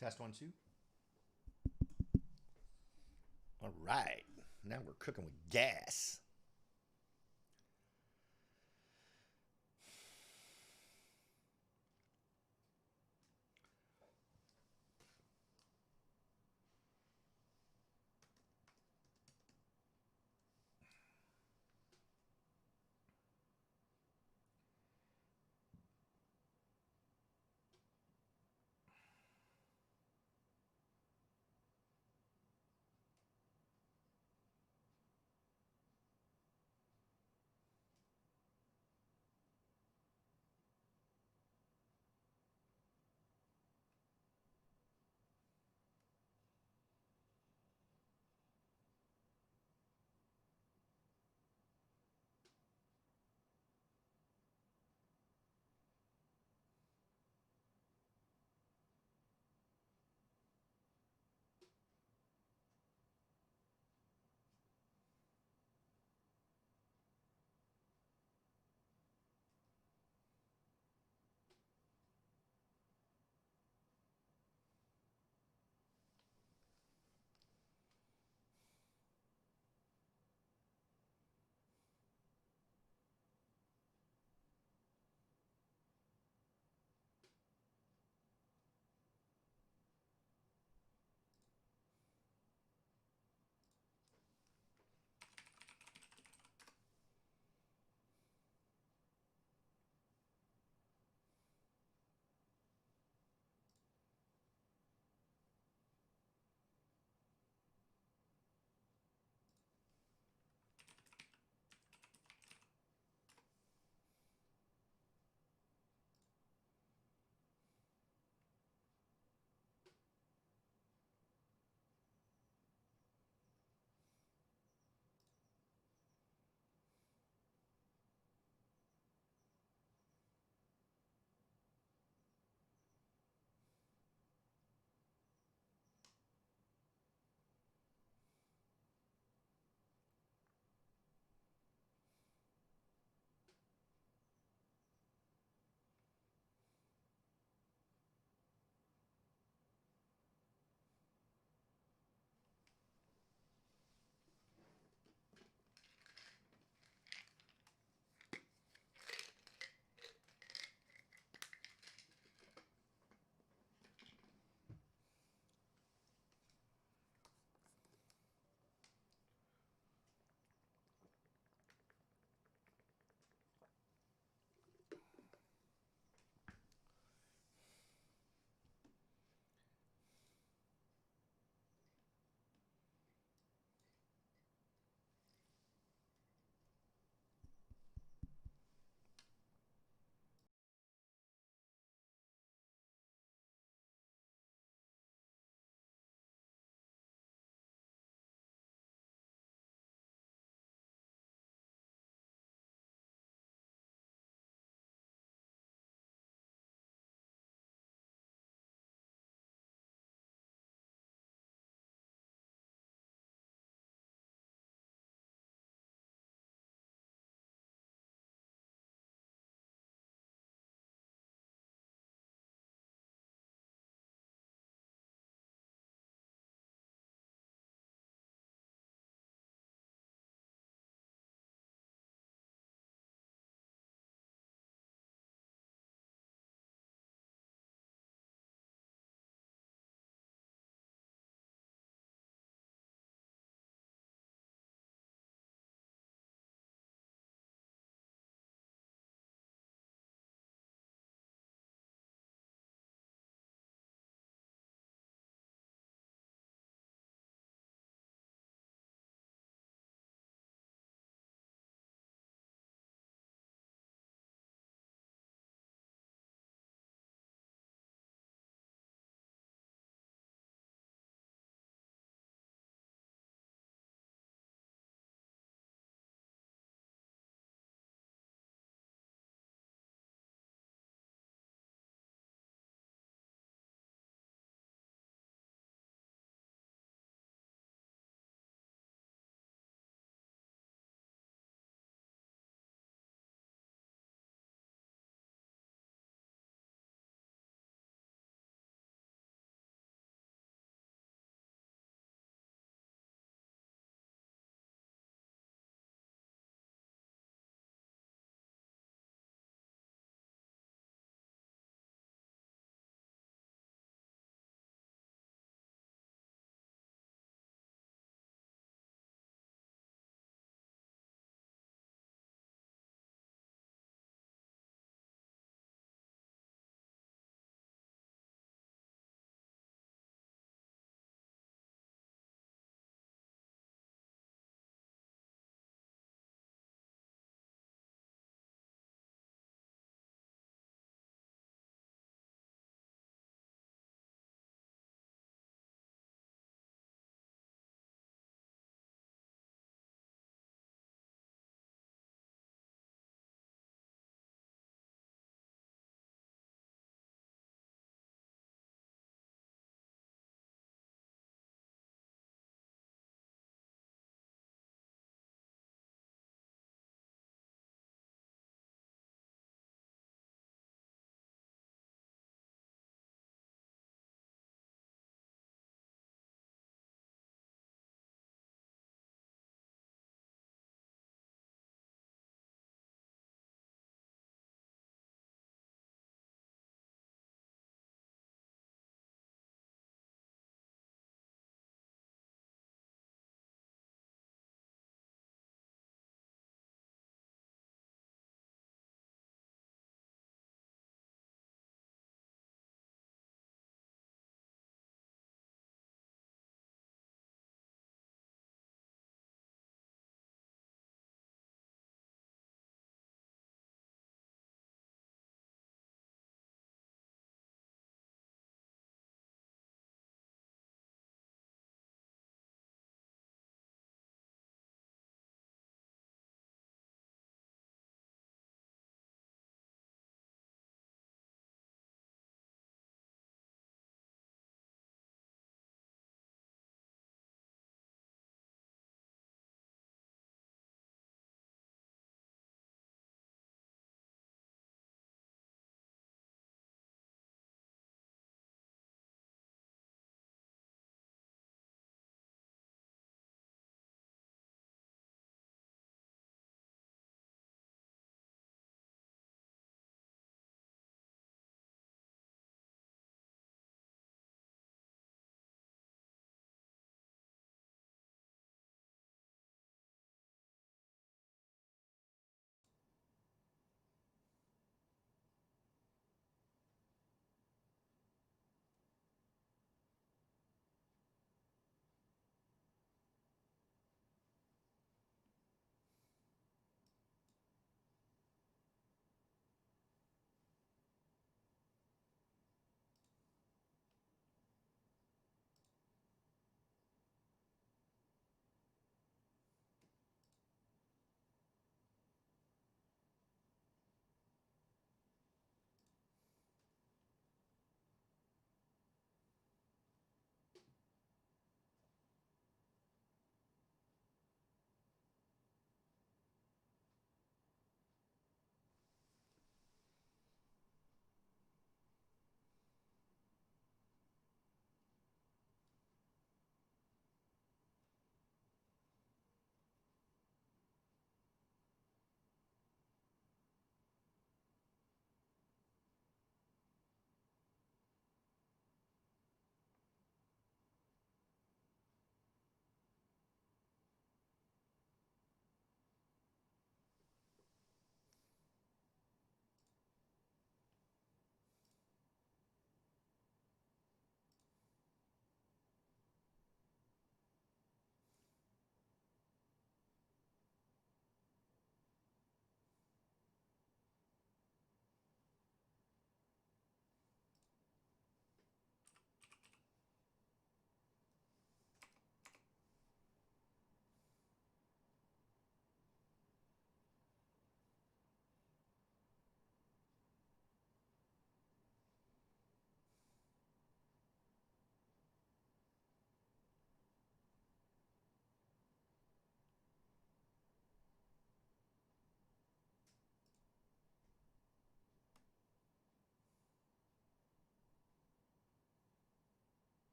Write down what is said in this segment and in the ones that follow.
Test 1 2. All right. Now we're cooking with gas.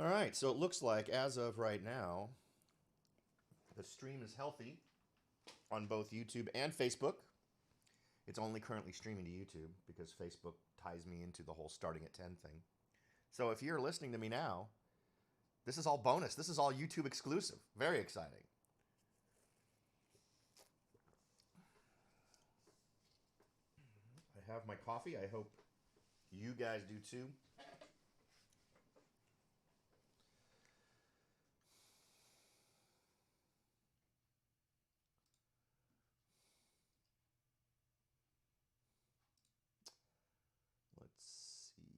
All right, so it looks like as of right now, the stream is healthy on both YouTube and Facebook. It's only currently streaming to YouTube because Facebook ties me into the whole starting at 10 thing. So if you're listening to me now, this is all bonus. This is all YouTube exclusive. Very exciting. I have my coffee. I hope you guys do too. Let's see.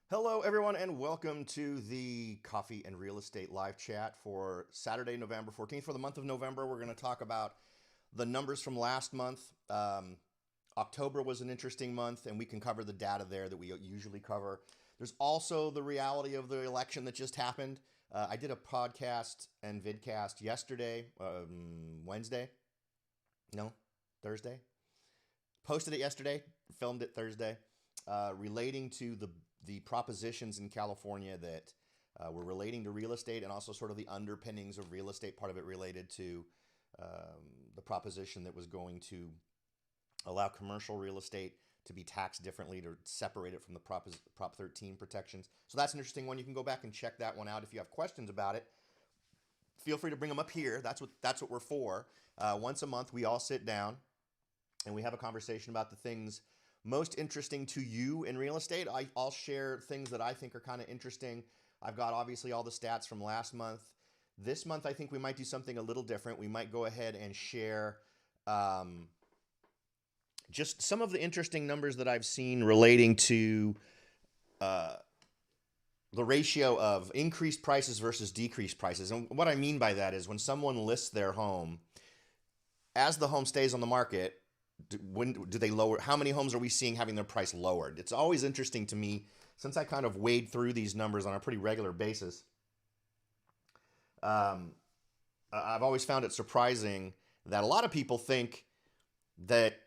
Hello, everyone, and welcome to the Coffee and Real Estate live chat for Saturday, November 14th. For the month of November, we're going to talk about the numbers from last month. October was an interesting month, and we can cover the data there that we usually cover. There's also the reality of the election that just happened. I did a podcast and vidcast yesterday, Wednesday, no, Thursday. Posted it yesterday, filmed it Thursday, relating to the propositions in California that were relating to real estate, and also sort of the underpinnings of real estate. Part of it related to the proposition that was going to allow commercial real estate to be taxed differently, to separate it from the Prop 13 protections. So that's an interesting one. You can go back and check that one out. If you have questions about it, feel free to bring them up here. That's what we're for. Once a month, we all sit down and we have a conversation about the things most interesting to you in real estate. I'll share things that I think are kind of interesting. I've got obviously all the stats from last month. This month, I think we might do something a little different. We might go ahead and share just some of the interesting numbers that I've seen relating to the ratio of increased prices versus decreased prices. And what I mean by that is when someone lists their home, as the home stays on the market, when do they lower? How many homes are we seeing having their price lowered? It's always interesting to me, since I kind of wade through these numbers on a pretty regular basis. I've always found it surprising that a lot of people think that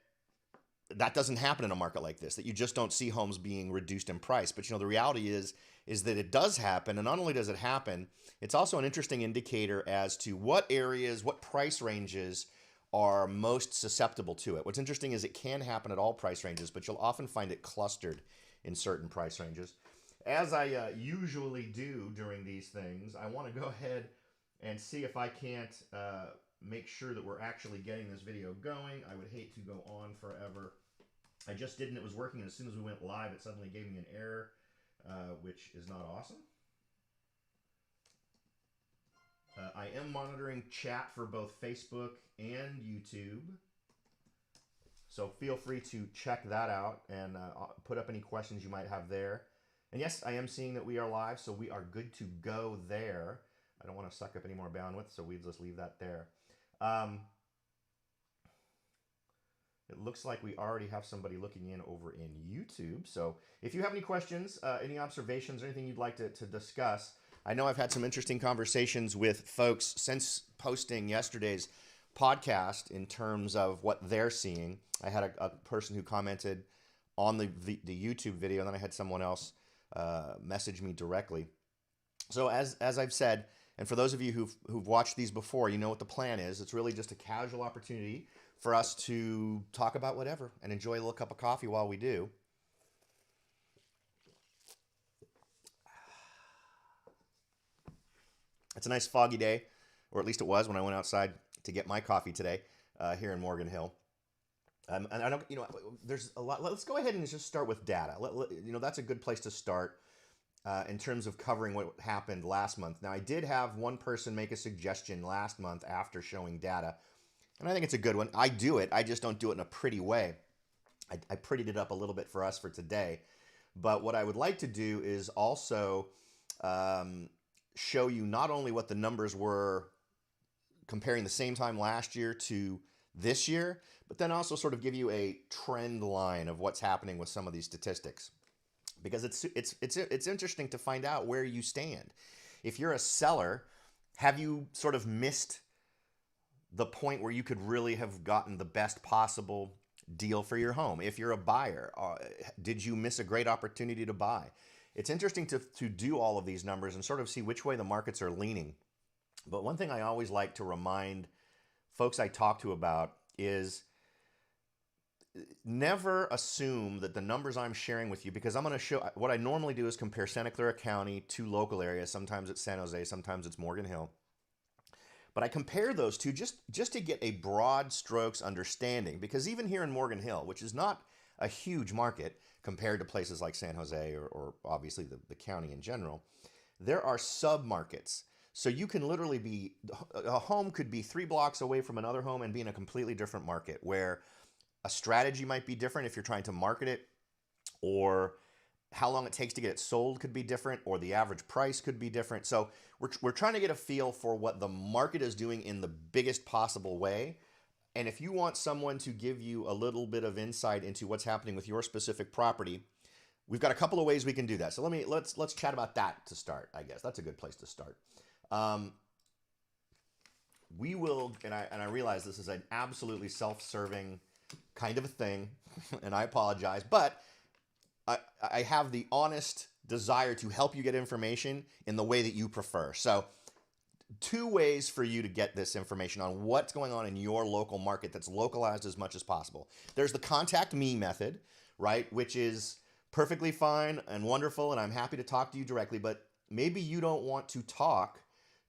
doesn't happen in a market like this, that you just don't see homes being reduced in price. But the reality is that it does happen. And not only does it happen, it's also an interesting indicator as to what areas, what price ranges are most susceptible to it. What's interesting is it can happen at all price ranges, but you'll often find it clustered in certain price ranges. As I usually do during these things, I want to go ahead and see if I can't make sure that we're actually getting this video going. I would hate to go on forever. I just did, and it was working, and as soon as we went live, it suddenly gave me an error, which is not awesome. I am monitoring chat for both Facebook and YouTube, so feel free to check that out and put up any questions you might have there. And yes, I am seeing that we are live, so we are good to go there. I don't want to suck up any more bandwidth, so we just leave that there. It looks like we already have somebody looking in over in YouTube. So if you have any questions, any observations, or anything you'd like to discuss, I know I've had some interesting conversations with folks since posting yesterday's podcast in terms of what they're seeing. I had a person who commented on the YouTube video, and then I had someone else message me directly. So as I've said, and for those of you who've watched these before, you know what the plan is. It's really just a casual opportunity for us to talk about whatever and enjoy a little cup of coffee while we do. It's a nice foggy day, or at least it was when I went outside to get my coffee today here in Morgan Hill. And I don't, there's a lot. Let's go ahead and just start with data. That's a good place to start in terms of covering what happened last month. Now, I did have one person make a suggestion last month after showing data, and I think it's a good one. I do it. I just don't do it in a pretty way. I prettied it up a little bit for us for today. But what I would like to do is also show you not only what the numbers were comparing the same time last year to this year, but then also sort of give you a trend line of what's happening with some of these statistics. Because it's interesting to find out where you stand. If you're a seller, have you sort of missed the point where you could really have gotten the best possible deal for your home? If you're a buyer, did you miss a great opportunity to buy? It's interesting to do all of these numbers and sort of see which way the markets are leaning. But one thing I always like to remind folks I talk to about is never assume that the numbers I'm sharing with you, because I'm going to show, what I normally do is compare Santa Clara County to local areas. Sometimes it's San Jose, sometimes it's Morgan Hill. But I compare those two just to get a broad strokes understanding, because even here in Morgan Hill, which is not a huge market compared to places like San Jose or obviously the county in general, there are sub-markets. So you can literally be, a home could be 3 blocks away from another home and be in a completely different market, where a strategy might be different if you're trying to market it, or how long it takes to get it sold could be different, or the average price could be different. So we're trying to get a feel for what the market is doing in the biggest possible way. And if you want someone to give you a little bit of insight into what's happening with your specific property, we've got a couple of ways we can do that. So let's chat about that to start. I guess that's a good place to start. We will, and I realize this is an absolutely self-serving kind of a thing, and I apologize, but I have the honest desire to help you get information in the way that you prefer. So, two ways for you to get this information on what's going on in your local market that's localized as much as possible. There's the contact me method, right, which is perfectly fine and wonderful, and I'm happy to talk to you directly, but maybe you don't want to talk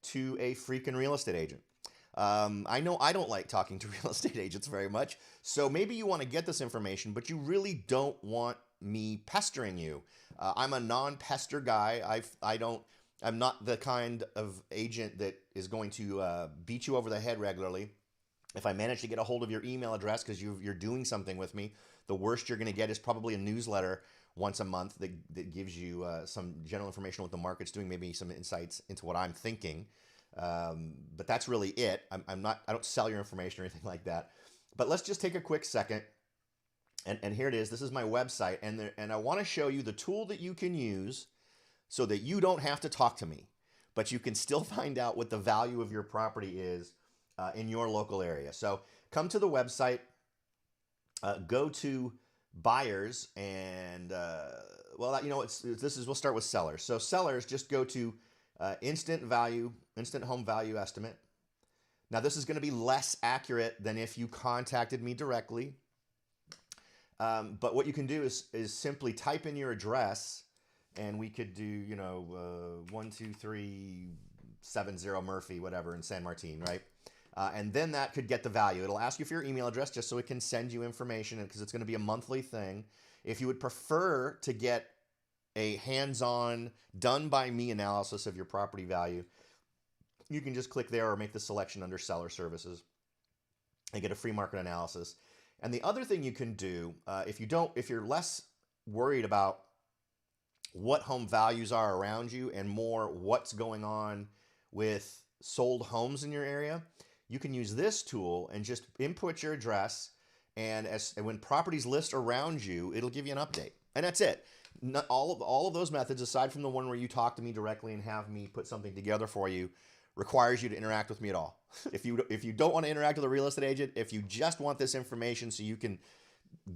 to a freaking real estate agent. I know I don't like talking to real estate agents very much, so maybe you want to get this information, but you really don't want me pestering you. I'm a non-pester guy. I'm not the kind of agent that is going to beat you over the head regularly. If I manage to get a hold of your email address because you're doing something with me, the worst you're going to get is probably a newsletter once a month that gives you some general information on what the market's doing, maybe some insights into what I'm thinking. But that's really it. I don't sell your information or anything like that. But let's just take a quick second. And here it is. This is my website. And I want to show you the tool that you can use so that you don't have to talk to me, but you can still find out what the value of your property is in your local area. So come to the website, go to buyers, and we'll start with sellers. So sellers, just go to instant home value estimate. Now this is going to be less accurate than if you contacted me directly. But what you can do is simply type in your address, and we could do 12370 Murphy, whatever, in San Martin, right? And then that could get the value. It'll ask you for your email address just so it can send you information, because it's going to be a monthly thing. If you would prefer to get a hands-on, done-by-me analysis of your property value, you can just click there or make the selection under Seller Services and get a free market analysis. And the other thing you can do, if you're less worried about what home values are around you and more what's going on with sold homes in your area, you can use this tool and just input your address, and when properties list around you, it'll give you an update. And that's it. Not all of those methods, aside from the one where you talk to me directly and have me put something together for you, requires you to interact with me at all. If you don't want to interact with a real estate agent, if you just want this information so you can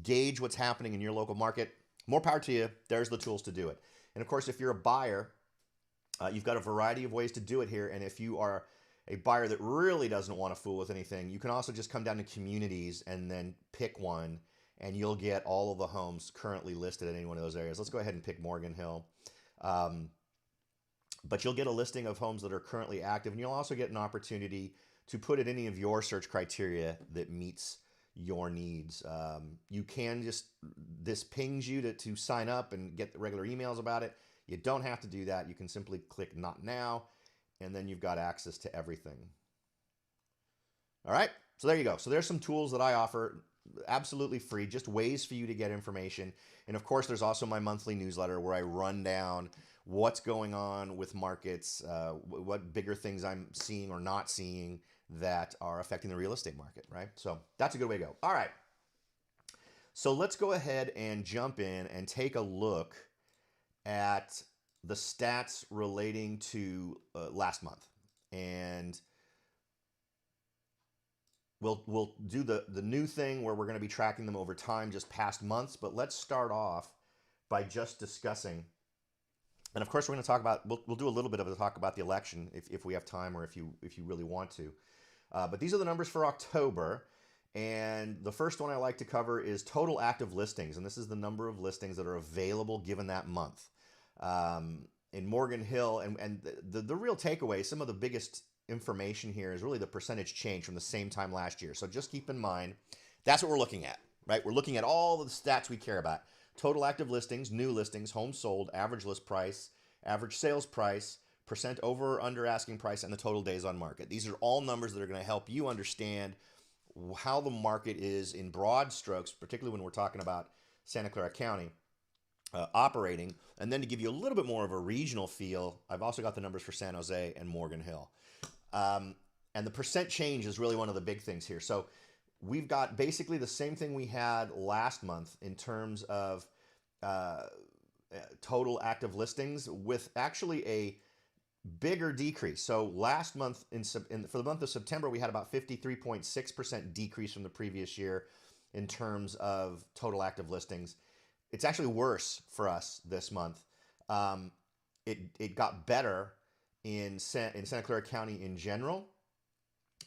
gauge what's happening in your local market, more power to you. There's the tools to do it. And of course, if you're a buyer, you've got a variety of ways to do it here. And if you are a buyer that really doesn't want to fool with anything, you can also just come down to communities and then pick one, and you'll get all of the homes currently listed in any one of those areas. Let's go ahead and pick Morgan Hill. But you'll get a listing of homes that are currently active, and you'll also get an opportunity to put in any of your search criteria that meets your needs. You can this pings you to sign up and get the regular emails about it. You don't have to do that. You can simply click Not Now, and then you've got access to everything. All right, so there you go. So there's some tools that I offer, absolutely free, just ways for you to get information. And of course, there's also my monthly newsletter where I run down what's going on with markets, what bigger things I'm seeing or not seeing that are affecting the real estate market, right? So that's a good way to go. All right. So let's go ahead and jump in and take a look at the stats relating to last month. And we'll do the new thing where we're going to be tracking them over time, just past months. But let's start off by just discussing. And of course, we're going to talk about, we'll do a little bit of a talk about the election if we have time, or if you really want to. But these are the numbers for October. And the first one I like to cover is total active listings. And this is the number of listings that are available given that month. In Morgan Hill, and the real takeaway, some of the biggest information here is really the percentage change from the same time last year. So just keep in mind, that's what we're looking at, right? We're looking at all the stats we care about. Total active listings, new listings, homes sold, average list price, average sales price, percent over or under asking price, and the total days on market. These are all numbers that are going to help you understand how the market is in broad strokes, particularly when we're talking about Santa Clara County. operating. And then to give you a little bit more of a regional feel, I've also got the numbers for San Jose and Morgan Hill. And the percent change is really one of the big things here. So we've got basically the same thing we had last month in terms of uh, total active listings, with actually a bigger decrease. So last month, for the month of September, we had about 53.6% decrease from the previous year in terms of total active listings. It's actually worse for us this month. It got better in Santa Clara County in general,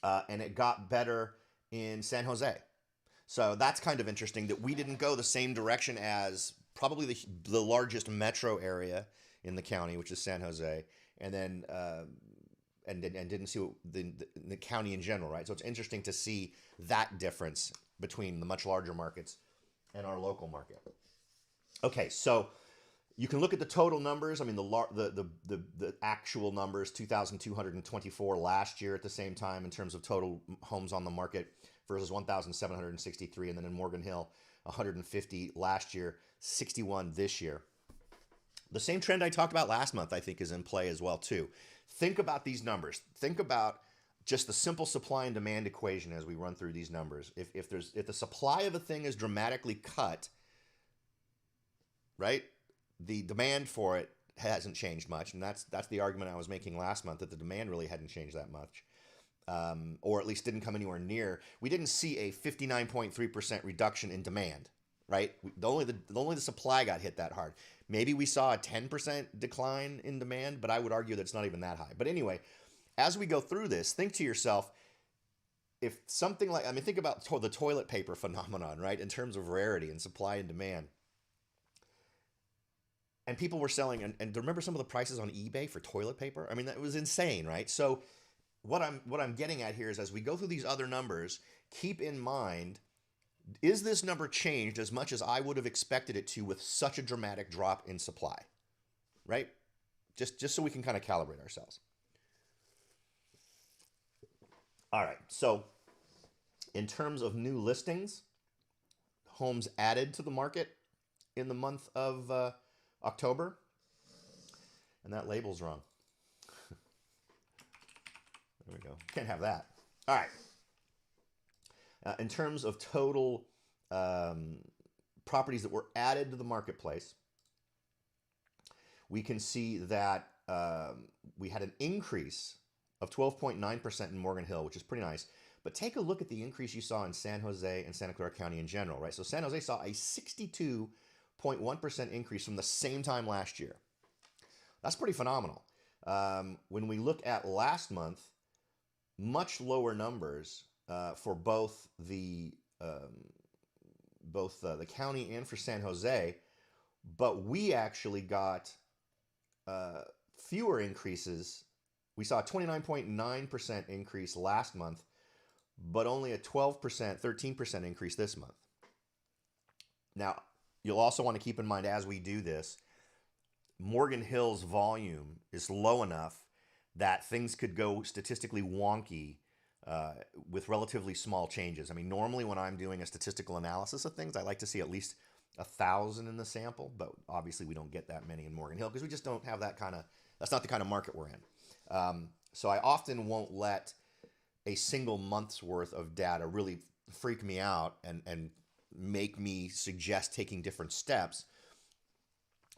and it got better in San Jose. So that's kind of interesting that we didn't go the same direction as probably the largest metro area in the county, which is San Jose, and then and didn't see the county in general, right? So it's interesting to see that difference between the much larger markets and our local market. Okay, so you can look at the total numbers. I mean, the actual numbers, 2,224 last year at the same time in terms of total homes on the market versus 1,763, and then in Morgan Hill, 150 last year, 61 this year. The same trend I talked about last month, I think, is in play as well too. Think about these numbers. Think about just the simple supply and demand equation as we run through these numbers. If the supply of a thing is dramatically cut, right, the demand for it hasn't changed much, and that's the argument I was making last month, that the demand really hadn't changed that much, or at least didn't come anywhere near. We didn't see a 59.3% reduction in demand, right? Only the supply got hit that hard. Maybe we saw a 10% decline in demand, but I would argue that it's not even that high. But anyway, as we go through this, think to yourself, if something like, I mean, think about the toilet paper phenomenon, right? In terms of rarity and supply and demand. And people were selling, and remember some of the prices on eBay for toilet paper? I mean, that was insane, right? So what I'm getting at here is, as we go through these other numbers, keep in mind, is this number changed as much as I would have expected it to with such a dramatic drop in supply, right? Just so we can kind of calibrate ourselves. All right, so in terms of new listings, homes added to the market in the month of October, and that label's wrong. There we go. Can't have that. All right. In terms of total properties that were added to the marketplace, we can see that we had an increase of 12.9% in Morgan Hill, which is pretty nice. But take a look at the increase you saw in San Jose and Santa Clara County in general, right? So San Jose saw a 62.1% increase from the same time last year. That's pretty phenomenal. When we look at last month, much lower numbers for both the county and for San Jose, but we actually got fewer increases. We saw a 29.9% increase last month, but only a 13% increase this month. Now, you'll also want to keep in mind, as we do this, Morgan Hill's volume is low enough that things could go statistically wonky with relatively small changes. I mean, normally when I'm doing a statistical analysis of things, I like to see at least 1,000 in the sample, but obviously we don't get that many in Morgan Hill because we just don't have that kind of, that's not the kind of market we're in. So I often won't let a single month's worth of data really freak me out and make me suggest taking different steps.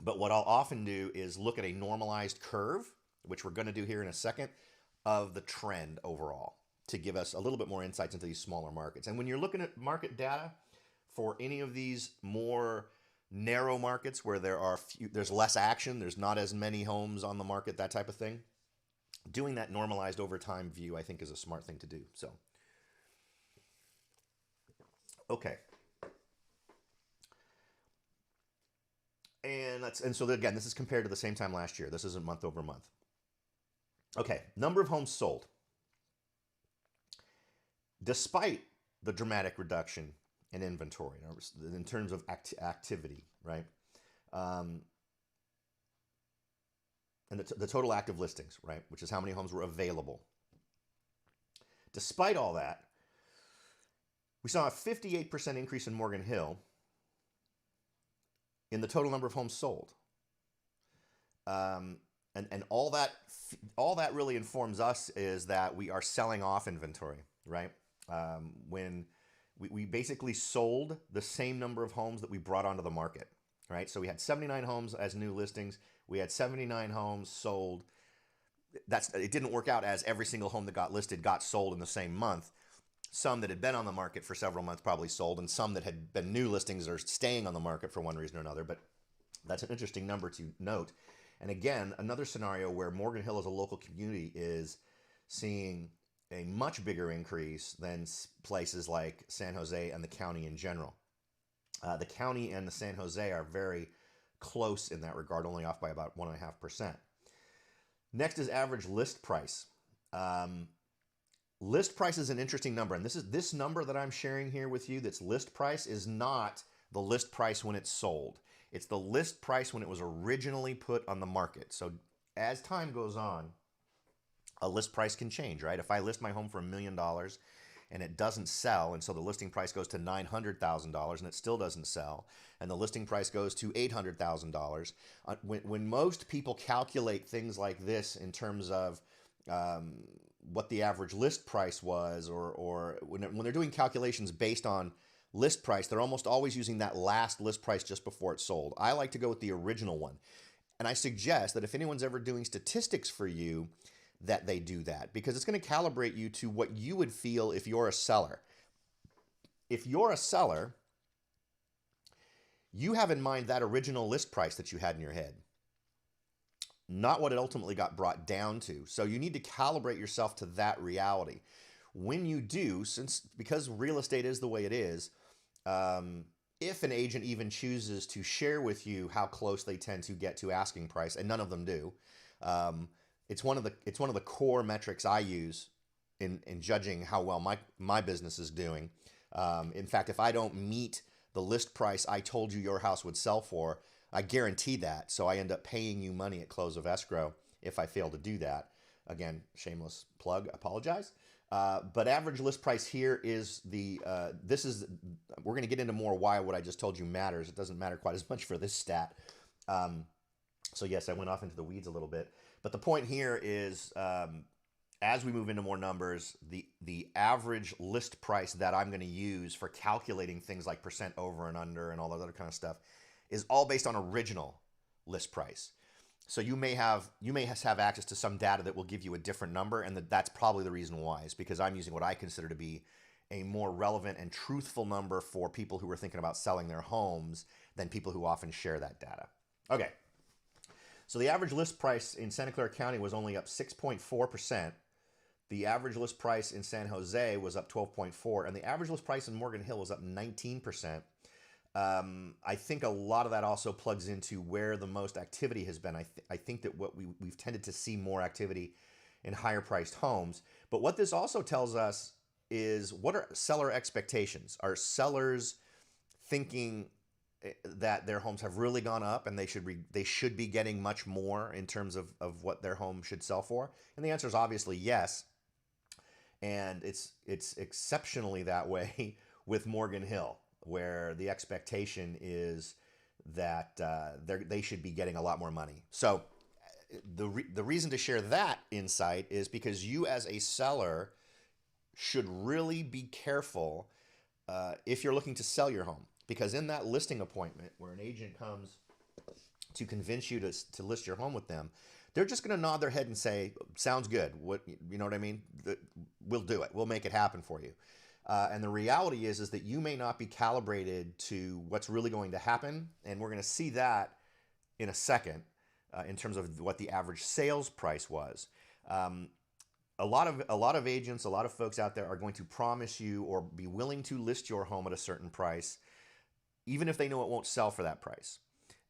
But what I'll often do is look at a normalized curve, which we're going to do here in a second, of the trend overall to give us a little bit more insights into these smaller markets. And when you're looking at market data for any of these more narrow markets where there's less action, there's not as many homes on the market, that type of thing, doing that normalized over time view, I think, is a smart thing to do. So, okay. And so again, this is compared to the same time last year. This isn't month over month. Okay, number of homes sold. Despite the dramatic reduction in inventory, in terms of activity, right? And the total active listings, right? Which is how many homes were available. Despite all that, we saw a 58% increase in Morgan Hill in the total number of homes sold. And all that really informs us is that we are selling off inventory, right? When we basically sold the same number of homes that we brought onto the market, right? So we had 79 homes as new listings. We had 79 homes sold. It didn't work out as every single home that got listed got sold in the same month. Some that had been on the market for several months probably sold, and some that had been new listings are staying on the market for one reason or another. But that's an interesting number to note. And again, another scenario where Morgan Hill as a local community is seeing a much bigger increase than places like San Jose and the county in general. The county and the San Jose are very close in that regard, only off by about 1.5%. Next is average list price. List price is an interesting number, and this number that I'm sharing here with you, that's list price, is not the list price when it's sold. It's the list price when it was originally put on the market. So as time goes on, a list price can change, right? If I list my home for $1 million and it doesn't sell, and so the listing price goes to $900,000 and it still doesn't sell, and the listing price goes to $800,000, when most people calculate things like this in terms of what the average list price was, or when they're doing calculations based on list price, they're almost always using that last list price just before it's sold. I like to go with the original one. And I suggest that if anyone's ever doing statistics for you, that they do that, because it's going to calibrate you to what you would feel if you're a seller. If you're a seller, you have in mind that original list price that you had in your head, not what it ultimately got brought down to. So you need to calibrate yourself to that reality. When you do, because real estate is the way it is, if an agent even chooses to share with you how close they tend to get to asking price, and none of them do, it's one of the core metrics I use in judging how well my business is doing. In fact, if I don't meet the list price I told you your house would sell for, I guarantee that. So I end up paying you money at close of escrow if I fail to do that. Again, shameless plug, apologize. But average list price here is we're going to get into more why what I just told you matters. It doesn't matter quite as much for this stat. So yes, I went off into the weeds a little bit. But the point here is, as we move into more numbers, the average list price that I'm going to use for calculating things like percent over and under and all that other kind of stuff is all based on original list price. So you may have access to some data that will give you a different number, and that's probably the reason why, is because I'm using what I consider to be a more relevant and truthful number for people who are thinking about selling their homes than people who often share that data. Okay. So the average list price in Santa Clara County was only up 6.4%. The average list price in San Jose was up 12.4%, and the average list price in Morgan Hill was up 19%. I think a lot of that also plugs into where the most activity has been. I think that what we've tended to see more activity in higher priced homes. But what this also tells us is, what are seller expectations? Are sellers thinking that their homes have really gone up and they should be getting much more in terms of what their home should sell for? And the answer is obviously yes. And it's exceptionally that way with Morgan Hill, where the expectation is that they should be getting a lot more money. So the reason to share that insight is because you as a seller should really be careful if you're looking to sell your home. Because in that listing appointment where an agent comes to convince you to list your home with them, they're just going to nod their head and say, sounds good. You know what I mean? We'll do it. We'll make it happen for you. And the reality is that you may not be calibrated to what's really going to happen. And we're going to see that in a second in terms of what the average sales price was. A lot of agents, a lot of folks out there are going to promise you or be willing to list your home at a certain price, even if they know it won't sell for that price.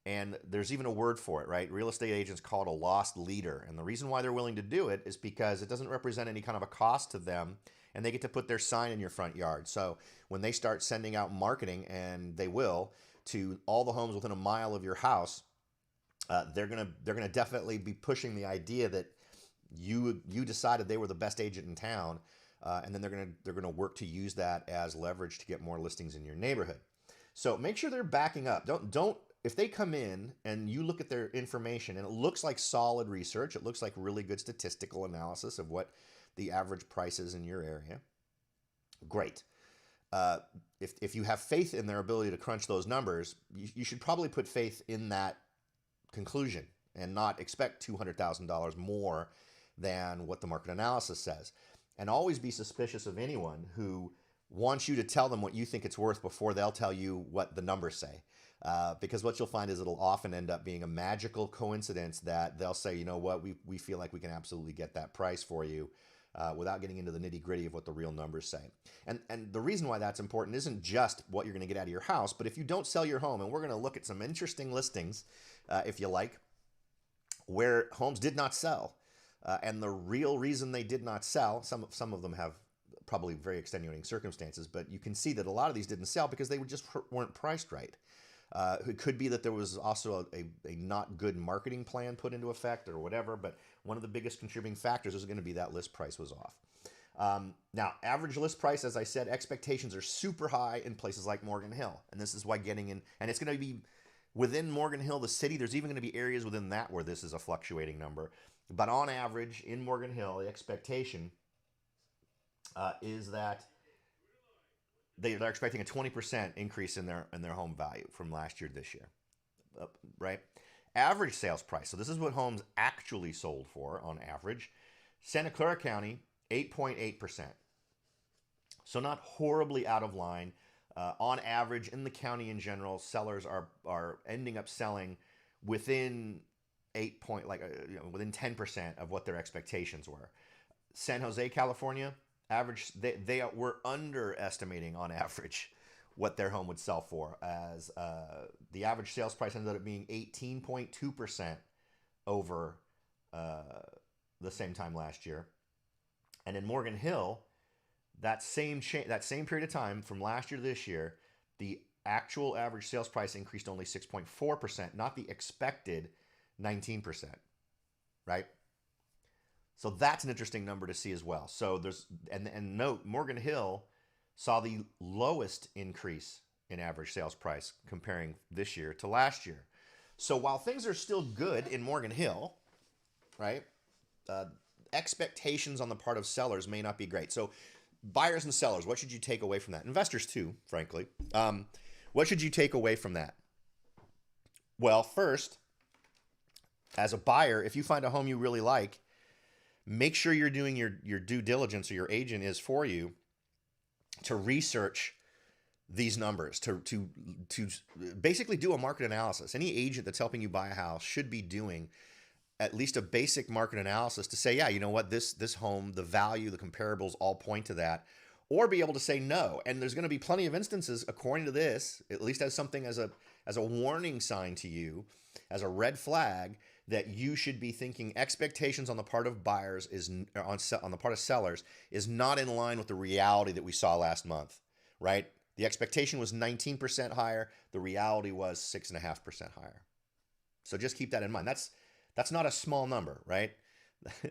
And there's even a word for it, right? Real estate agents call it a lost leader. And the reason why they're willing to do it is because it doesn't represent any kind of a cost to them, and they get to put their sign in your front yard. So when they start sending out marketing, and they will, to all the homes within a mile of your house, they're gonna definitely be pushing the idea that you decided they were the best agent in town, and then they're gonna work to use that as leverage to get more listings in your neighborhood. So make sure they're backing up. Don't if they come in and you look at their information and it looks like solid research, it looks like really good statistical analysis of what the average price is in your area, great. Uh, if you have faith in their ability to crunch those numbers, you should probably put faith in that conclusion and not expect $200,000 more than what the market analysis says. And always be suspicious of anyone who wants you to tell them what you think it's worth before they'll tell you what the numbers say. Because what you'll find is it'll often end up being a magical coincidence that they'll say, you know what, we feel like we can absolutely get that price for you, without getting into the nitty gritty of what the real numbers say. And the reason why that's important isn't just what you're going to get out of your house, but if you don't sell your home, and we're going to look at some interesting listings, if you like, where homes did not sell. And the real reason they did not sell, some of them have probably very extenuating circumstances, but you can see that a lot of these didn't sell because they just weren't priced right. It could be that there was also a not good marketing plan put into effect or whatever, but one of the biggest contributing factors is going to be that list price was off. Now, average list price, as I said, expectations are super high in places like Morgan Hill. And this is why getting in, and it's going to be within Morgan Hill, the city, there's even going to be areas within that where this is a fluctuating number. But on average, in Morgan Hill, the expectation is that they're expecting a 20% increase in their home value from last year to this year, right? Average sales price. So this is what homes actually sold for on average. Santa Clara County, 8.8%. So not horribly out of line. On average, in the county in general, sellers are ending up selling within within 10% of what their expectations were. San Jose, California, average they were underestimating on average what their home would sell for, as the average sales price ended up being 18.2% over the same time last year. And in Morgan Hill, that same period of time from last year to this year, the actual average sales price increased only 6.4%, not the expected 19%, right? So that's an interesting number to see as well. So there's and note, Morgan Hill saw the lowest increase in average sales price comparing this year to last year. So while things are still good in Morgan Hill, right, expectations on the part of sellers may not be great. So buyers and sellers, what should you take away from that? Investors too, frankly. What should you take away from that? Well, first, as a buyer, if you find a home you really like, make sure you're doing your due diligence, or your agent is for you, to research these numbers, to basically do a market analysis. Any agent that's helping you buy a house should be doing at least a basic market analysis to say, yeah, you know what, this home, the value, the comparables all point to that, or be able to say no. And there's going to be plenty of instances, according to this, at least as something as a warning sign to you, as a red flag, that you should be thinking expectations on the part of buyers on the part of sellers is not in line with the reality that we saw last month, right? The expectation was 19% higher. The reality was 6.5% higher. So just keep that in mind. That's not a small number, right?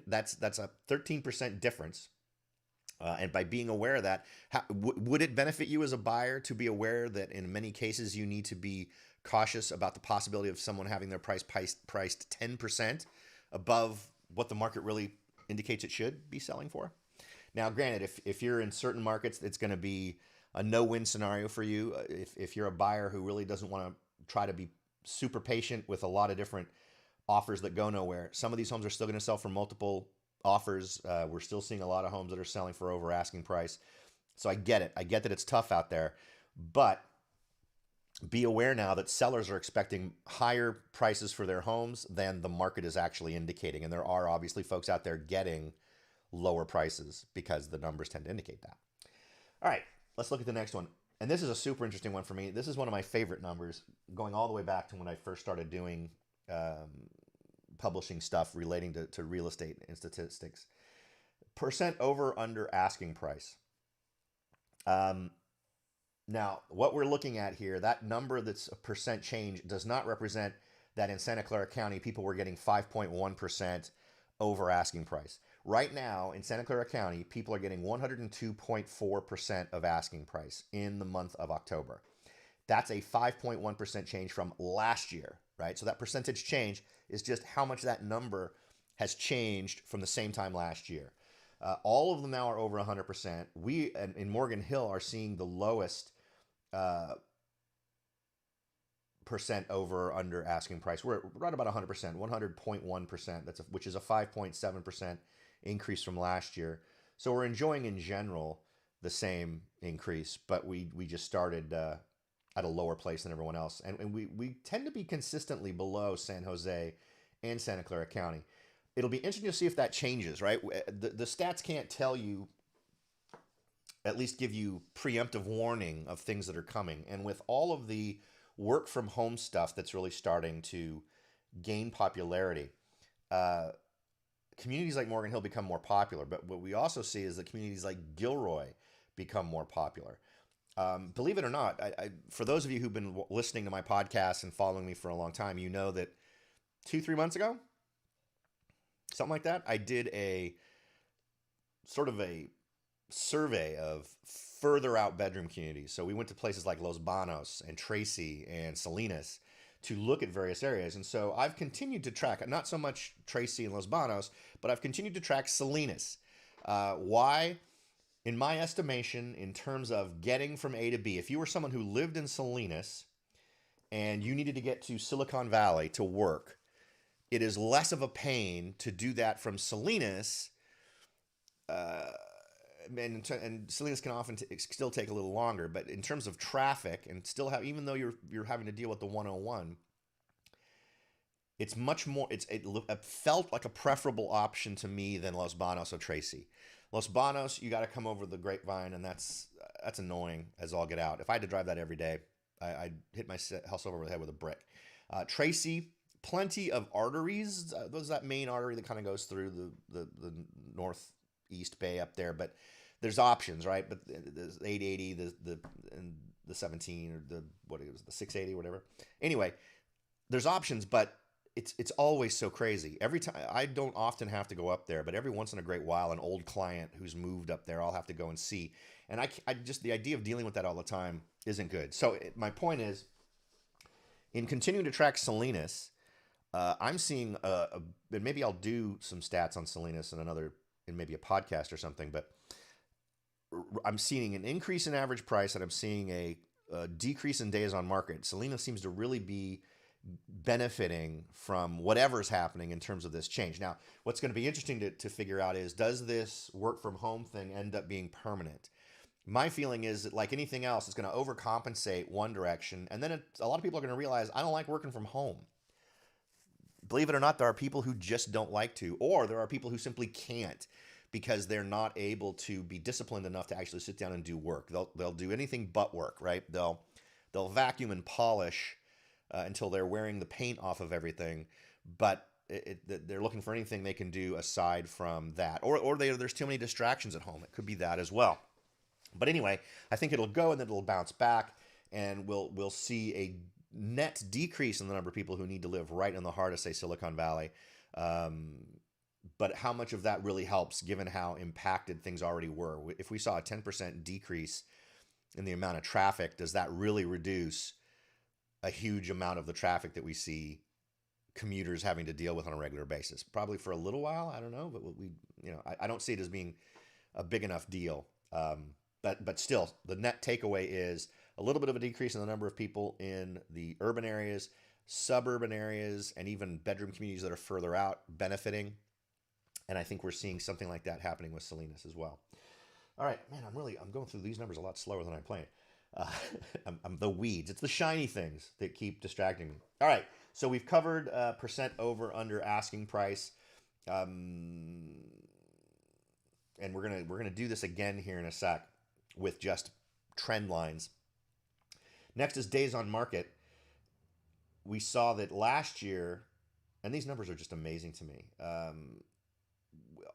That's a 13% difference. And by being aware of that, would it benefit you as a buyer to be aware that in many cases you need to be cautious about the possibility of someone having their price priced 10% above what the market really indicates it should be selling for? Now, granted, if you're in certain markets, it's going to be a no-win scenario for you. If you're a buyer who really doesn't want to try to be super patient with a lot of different offers that go nowhere, some of these homes are still going to sell for multiple offers. We're still seeing a lot of homes that are selling for over asking price. So I get it. I get that it's tough out there, but be aware now that sellers are expecting higher prices for their homes than the market is actually indicating. And there are obviously folks out there getting lower prices because the numbers tend to indicate that. All right, let's look at the next one. And this is a super interesting one for me. This is one of my favorite numbers, going all the way back to when I first started doing publishing stuff relating to real estate and statistics. Percent over under asking price. Now, what we're looking at here, that number that's a percent change, does not represent that in Santa Clara County, people were getting 5.1% over asking price. Right now, in Santa Clara County, people are getting 102.4% of asking price in the month of October. That's a 5.1% change from last year, right? So that percentage change is just how much that number has changed from the same time last year. All of them now are over 100%. We in Morgan Hill are seeing the lowest uh, percent over under asking price. We're right about 100%, 100.1%. Which is a 5.7% increase from last year. So we're enjoying in general the same increase, but we just started at a lower place than everyone else, and we tend to be consistently below San Jose and Santa Clara County. It'll be interesting to see if that changes. Right, the stats can't tell you, at least give you preemptive warning of things that are coming. And with all of the work from home stuff that's really starting to gain popularity, uh, communities like Morgan Hill become more popular. But what we also see is that communities like Gilroy become more popular. Believe it or not, for those of you who've been listening to my podcast and following me for a long time, you know that 2-3 months ago, something like that, I did a sort of a survey of further out bedroom communities. So we went to places like Los Banos and Tracy and Salinas to look at various areas. And so I've continued to track, not so much Tracy and Los Banos, but I've continued to track Salinas. Why? In my estimation, in terms of getting from A to B, if you were someone who lived in Salinas and you needed to get to Silicon Valley to work, it is less of a pain to do that from Salinas. And Salinas can often still take a little longer, but in terms of traffic and still have, even though you're having to deal with the 101, it's much more. It felt like a preferable option to me than Los Banos or Tracy. Los Banos, you got to come over the Grapevine, and that's annoying as all get out. If I had to drive that every day, I'd hit my house over the head with a brick. Tracy, plenty of arteries. There's that main artery that kind of goes through the northeast bay up there, but there's options, right? But the 880, and the 17, or the 680, whatever. Anyway, there's options, but it's always so crazy. Every time, I don't often have to go up there, but every once in a great while, an old client who's moved up there, I'll have to go and see. And I just, the idea of dealing with that all the time isn't good. So my point is, in continuing to track Salinas, I'm seeing and maybe I'll do some stats on Salinas in maybe a podcast or something, but I'm seeing an increase in average price, and I'm seeing a decrease in days on market. Salinas seems to really be benefiting from whatever's happening in terms of this change. Now, what's going to be interesting to figure out is, does this work from home thing end up being permanent? My feeling is that, like anything else, it's going to overcompensate one direction, and then a lot of people are going to realize, I don't like working from home. Believe it or not, there are people who just don't like to, or there are people who simply can't because they're not able to be disciplined enough to actually sit down and do work. They'll do anything but work, right? They'll vacuum and polish until they're wearing the paint off of everything, but they're looking for anything they can do aside from that, or there's too many distractions at home. It could be that as well. But anyway, I think it'll go, and then it'll bounce back, and we'll see a net decrease in the number of people who need to live right in the heart of, say, Silicon Valley. But how much of that really helps, given how impacted things already were? If we saw a 10% decrease in the amount of traffic, does that really reduce a huge amount of the traffic that we see commuters having to deal with on a regular basis? Probably for a little while, I don't know, but I don't see it as being a big enough deal. But still, the net takeaway is a little bit of a decrease in the number of people in the urban areas, suburban areas, and even bedroom communities that are further out benefiting. And I think we're seeing something like that happening with Salinas as well. All right, man, I'm going through these numbers a lot slower than I planned. I'm the weeds. It's the shiny things that keep distracting me. All right, so we've covered percent over under asking price, and we're gonna do this again here in a sec with just trend lines. Next is days on market. We saw that last year, and these numbers are just amazing to me.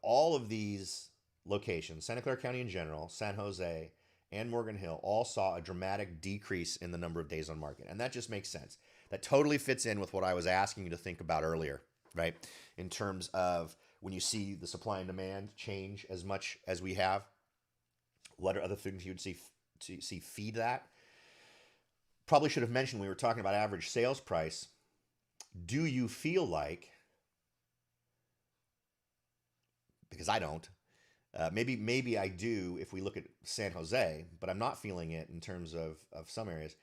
All of these locations, Santa Clara County in general, San Jose, and Morgan Hill, all saw a dramatic decrease in the number of days on market. And that just makes sense. That totally fits in with what I was asking you to think about earlier, right? In terms of when you see the supply and demand change as much as we have, what are other things you'd see feed that? Probably should have mentioned we were talking about average sales price. Do you feel like, because I don't, maybe I do if we look at San Jose, but I'm not feeling it in terms of some areas.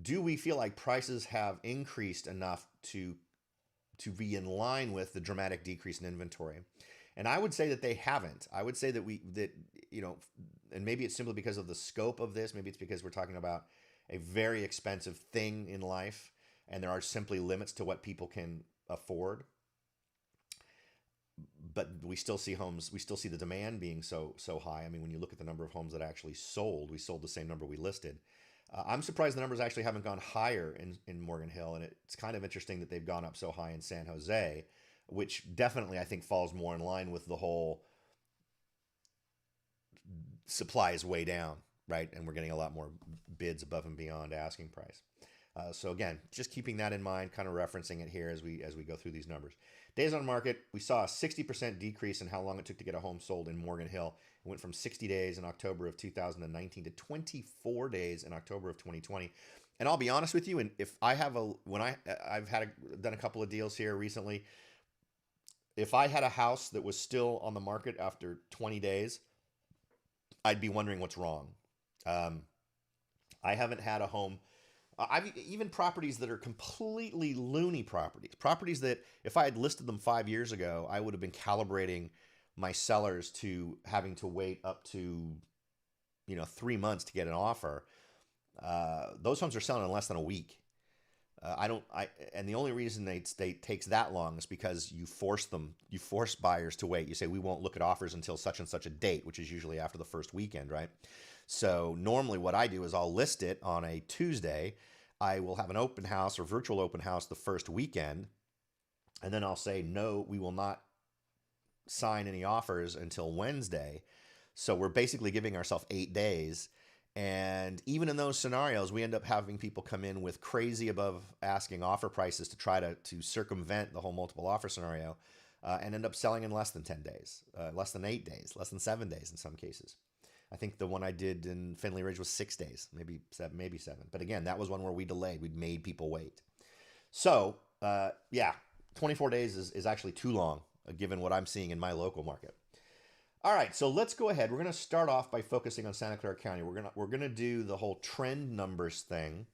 Do we feel like prices have increased enough to be in line with the dramatic decrease in inventory? And I would say that they haven't. I would say that you know, and maybe it's simply because of the scope of this. Maybe it's because we're talking about a very expensive thing in life, and there are simply limits to what people can afford. But we still see homes. We still see the demand being so high. I mean, when you look at the number of homes that actually sold, we sold the same number we listed. I'm surprised the numbers actually haven't gone higher in Morgan Hill, and it's kind of interesting that they've gone up so high in San Jose, which definitely I think falls more in line with the whole supply is way down, right? And we're getting a lot more bids above and beyond asking price. So again, just keeping that in mind, kind of referencing it here as we go through these numbers. Days on market, we saw a 60% decrease in how long it took to get a home sold in Morgan Hill. It went from 60 days in October of 2019 to 24 days in October of 2020. And I'll be honest with you, and if I have done a couple of deals here recently, if I had a house that was still on the market after 20 days, I'd be wondering what's wrong. Um, I haven't had a home. I've even properties that are completely loony properties that if I had listed them 5 years ago, I would have been calibrating my sellers to having to wait up to 3 months to get an offer. Those homes are selling in less than a week. And the only reason they takes that long is because you force buyers to wait. You say we won't look at offers until such and such a date, which is usually after the first weekend, right? So normally what I do is I'll list it on a Tuesday. I will have an open house or virtual open house the first weekend, and then I'll say no, we will not sign any offers until Wednesday. So we're basically giving ourselves 8 days. And even in those scenarios, we end up having people come in with crazy above asking offer prices to try to circumvent the whole multiple offer scenario, and end up selling in less than 10 days, less than 8 days, less than 7 days in some cases. I think the one I did in Finley Ridge was 6 days, maybe seven. But again, that was one where we delayed. We'd made people wait. So, yeah, 24 days is actually too long, given what I'm seeing in my local market. All right, so let's go ahead. We're going to start off by focusing on Santa Clara County. We're gonna do the whole trend numbers thing,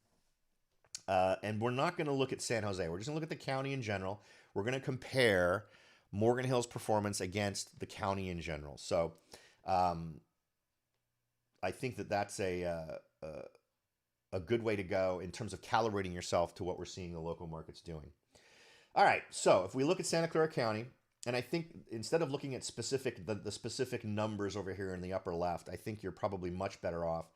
and we're not going to look at San Jose. We're just going to look at the county in general. We're going to compare Morgan Hill's performance against the county in general. So, I think that's a good way to go in terms of calibrating yourself to what we're seeing the local markets doing. All right, so if we look at Santa Clara County, and I think instead of looking at the specific numbers over here in the upper left, I think you're probably much better off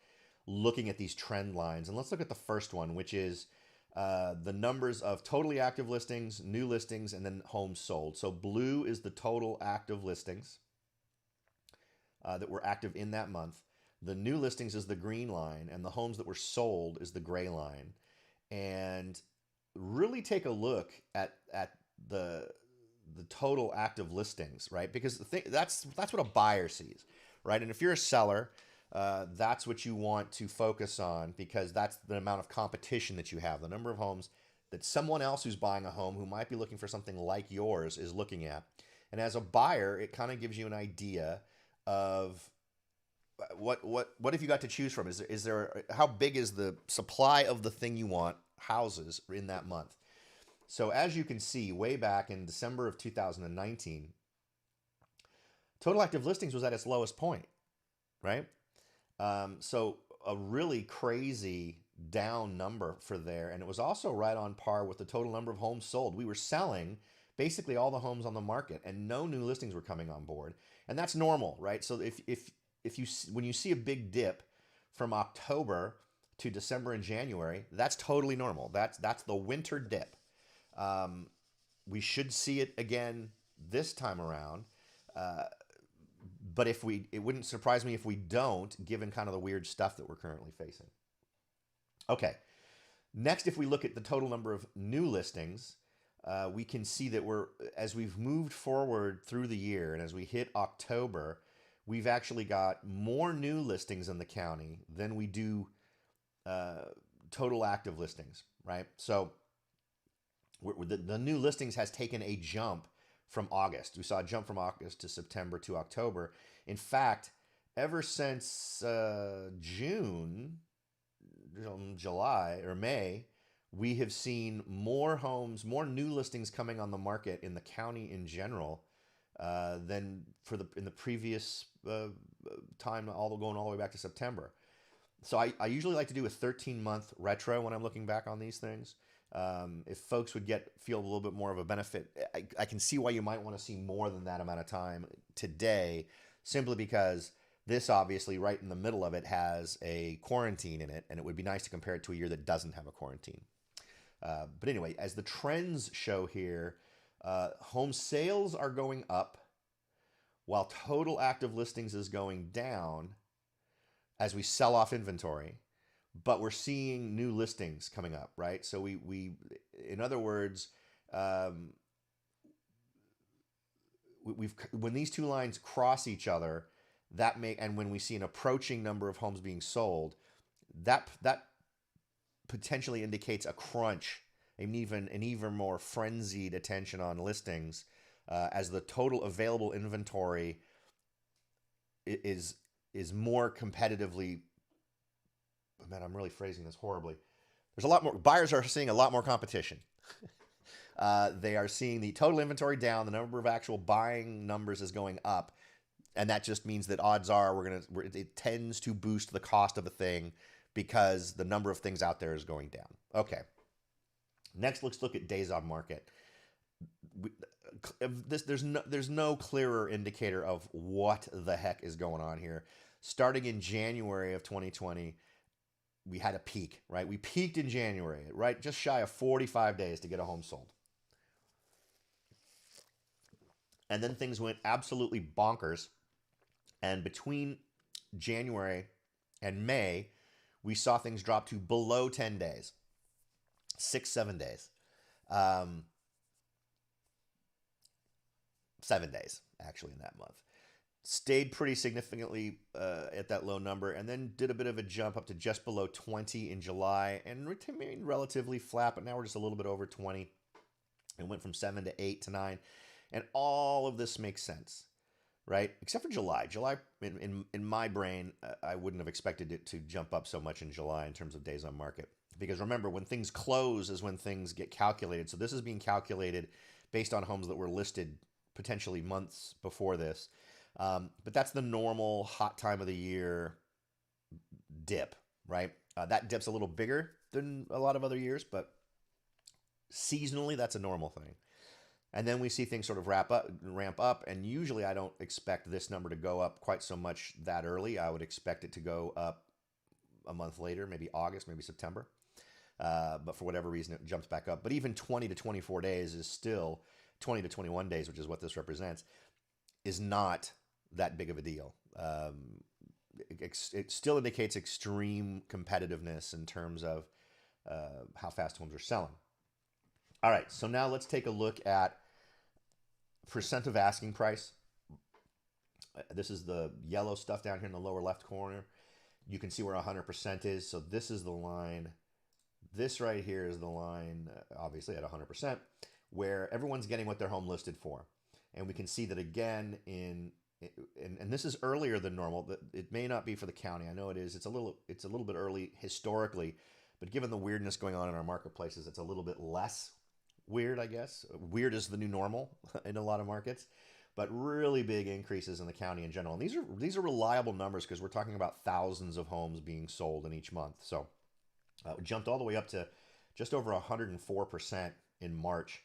looking at these trend lines. And let's look at the first one, which is the numbers of totally active listings, new listings, and then homes sold. So blue is the total active listings that were active in that month. The new listings is the green line, and the homes that were sold is the gray line. And really take a look at the total active listings, right? Because that's what a buyer sees, right? And if you're a seller, that's what you want to focus on, because that's the amount of competition that you have, the number of homes that someone else who's buying a home who might be looking for something like yours is looking at. And as a buyer, it kind of gives you an idea of what have you got to choose from? Is there how big is the supply of the thing you want, houses, in that month? So as you can see, way back in December of 2019, total active listings was at its lowest point, right? So a really crazy down number for there, and it was also right on par with the total number of homes sold. We were selling basically all the homes on the market, and no new listings were coming on board, and that's normal, right? So when you see a big dip from October to December and January, that's totally normal. That's the winter dip. We should see it again this time around, but it wouldn't surprise me if we don't, given kind of the weird stuff that we're currently facing. Okay, next, if we look at the total number of new listings, we can see that as we've moved forward through the year and as we hit October, we've actually got more new listings in the county than we do total active listings, right? So the new listings has taken a jump from August. We saw a jump from August to September to October. In fact, ever since June, July, or May, we have seen more homes, more new listings coming on the market in the county in general than in the previous time, going all the way back to September. So I usually like to do a 13-month retro when I'm looking back on these things. If folks would feel a little bit more of a benefit, I can see why you might want to see more than that amount of time today, simply because this obviously right in the middle of it has a quarantine in it, and it would be nice to compare it to a year that doesn't have a quarantine. But anyway, as the trends show here, home sales are going up while total active listings is going down as we sell off inventory, but we're seeing new listings coming up, right? So we in other words, when these two lines cross each other, and when we see an approaching number of homes being sold, that potentially indicates a crunch, an even more frenzied attention on listings, as the total available inventory is more competitively. Man, I'm really phrasing this horribly. There's a lot more buyers are seeing a lot more competition. They are seeing the total inventory down, the number of actual buying numbers is going up, and that just means that odds are it tends to boost the cost of a thing because the number of things out there is going down. Okay. Next, let's look at days on market. There's no clearer indicator of what the heck is going on here. Starting in January of 2020, we had a peak, right? We peaked in January, right? Just shy of 45 days to get a home sold. And then things went absolutely bonkers. And between January and May, we saw things drop to below 10 days, 6-7 days. 7 days, actually, in that month. Stayed pretty significantly at that low number, and then did a bit of a jump up to just below 20 in July, and remained relatively flat, but now we're just a little bit over 20. It went from 7 to 8 to 9, and all of this makes sense, right? Except for July. July, in my brain, I wouldn't have expected it to jump up so much in July in terms of days on market. Because remember, when things close is when things get calculated. So this is being calculated based on homes that were listed potentially months before this. But that's the normal hot time of the year dip, right? That dip's a little bigger than a lot of other years, but seasonally, that's a normal thing. And then we see things sort of ramp up, and usually I don't expect this number to go up quite so much that early. I would expect it to go up a month later, maybe August, maybe September. But for whatever reason, it jumps back up. But even 20 to 24 days is still 20 to 21 days, which is what this represents, is not that big of a deal. It still indicates extreme competitiveness in terms of how fast homes are selling. All right, so now let's take a look at percent of asking price. This is the yellow stuff down here in the lower left corner. You can see where 100% is. So this is the line. This right here is the line, obviously at 100%, where everyone's getting what their home listed for. And we can see that again and this is earlier than normal. It may not be for the county. I know it is. It's a little bit early historically, but given the weirdness going on in our marketplaces, it's a little bit less weird, I guess. Weird is the new normal in a lot of markets, but really big increases in the county in general. And these are reliable numbers because we're talking about thousands of homes being sold in each month. So it jumped all the way up to just over 104% in March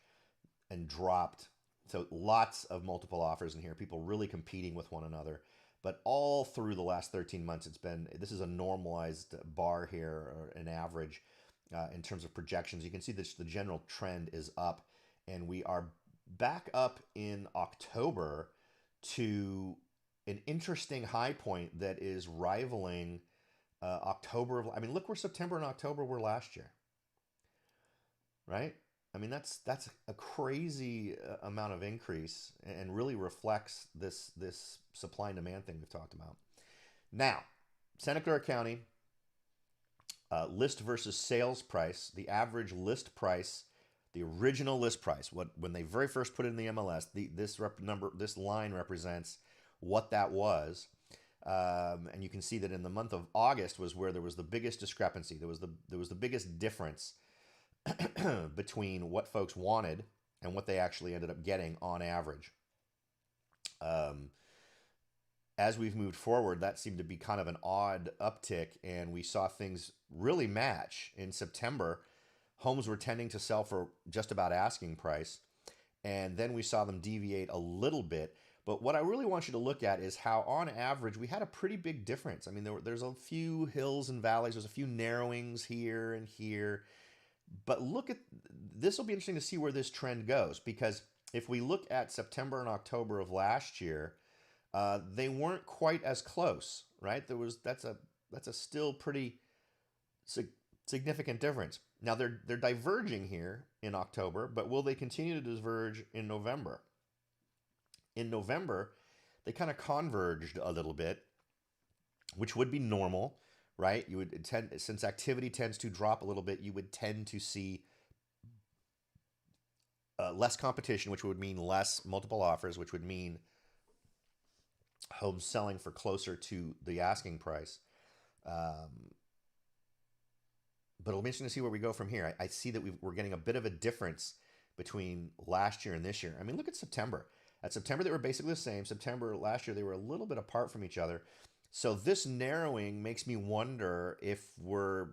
and dropped. So lots of multiple offers in here, people really competing with one another. But all through the last 13 months, this is a normalized bar here, or an average in terms of projections. You can see that the general trend is up, and we are back up in October to an interesting high point that is rivaling October. I mean, look where September and October were last year, right? I mean, that's a crazy amount of increase, and really reflects this supply and demand thing we've talked about. Now, Santa Clara County, list versus sales price, the average list price, the original list price, when they very first put it in the MLS, this line represents what that was. And you can see that in the month of August was where there was the biggest discrepancy. There was the biggest difference between what folks wanted and what they actually ended up getting on average. As we've moved forward, that seemed to be kind of an odd uptick, and we saw things really match. In September, homes were tending to sell for just about asking price, and then we saw them deviate a little bit. But what I really want you to look at is how, on average, we had a pretty big difference. I mean, there's a few hills and valleys. There's a few narrowings here and here. But look at this. Will be interesting to see where this trend goes, because if we look at September and October of last year, they weren't quite as close, right? That's a still pretty significant difference. Now they're diverging here in October, but will they continue to diverge in November? In November, they kind of converged a little bit, which would be normal, right? You would tend, since activity tends to drop a little bit, you would tend to see less competition, which would mean less multiple offers, which would mean homes selling for closer to the asking price. But it'll be interesting to see where we go from here. I see that we're getting a bit of a difference between last year and this year. I mean, look at September. At September, they were basically the same. September last year, they were a little bit apart from each other. So this narrowing makes me wonder if we're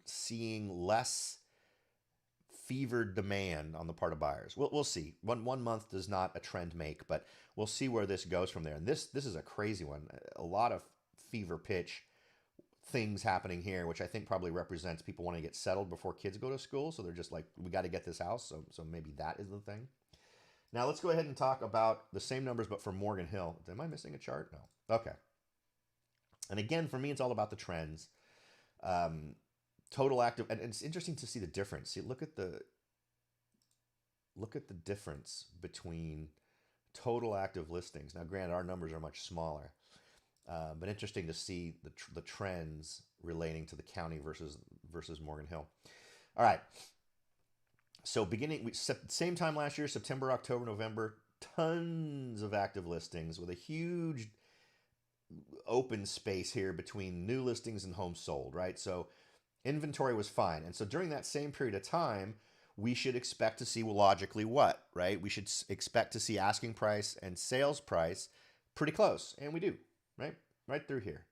seeing less fevered demand on the part of buyers. We'll see. One month does not a trend make, but we'll see where this goes from there. And this is a crazy one. A lot of fever pitch things happening here, which I think probably represents people wanting to get settled before kids go to school. So they're just like, we got to get this house. So maybe that is the thing. Now let's go ahead and talk about the same numbers, but for Morgan Hill. Am I missing a chart? No. Okay. And again, for me, it's all about the trends. Total active, and it's interesting to see the difference. See, look at the difference between total active listings. Now, granted, our numbers are much smaller, but interesting to see the trends relating to the county versus Morgan Hill. All right. So same time last year, September, October, November, tons of active listings with a huge open space here between new listings and homes sold, right? So inventory was fine. And so during that same period of time, we should expect to see, well, logically what, right? We should expect to see asking price and sales price pretty close. And we do, right? Right through here.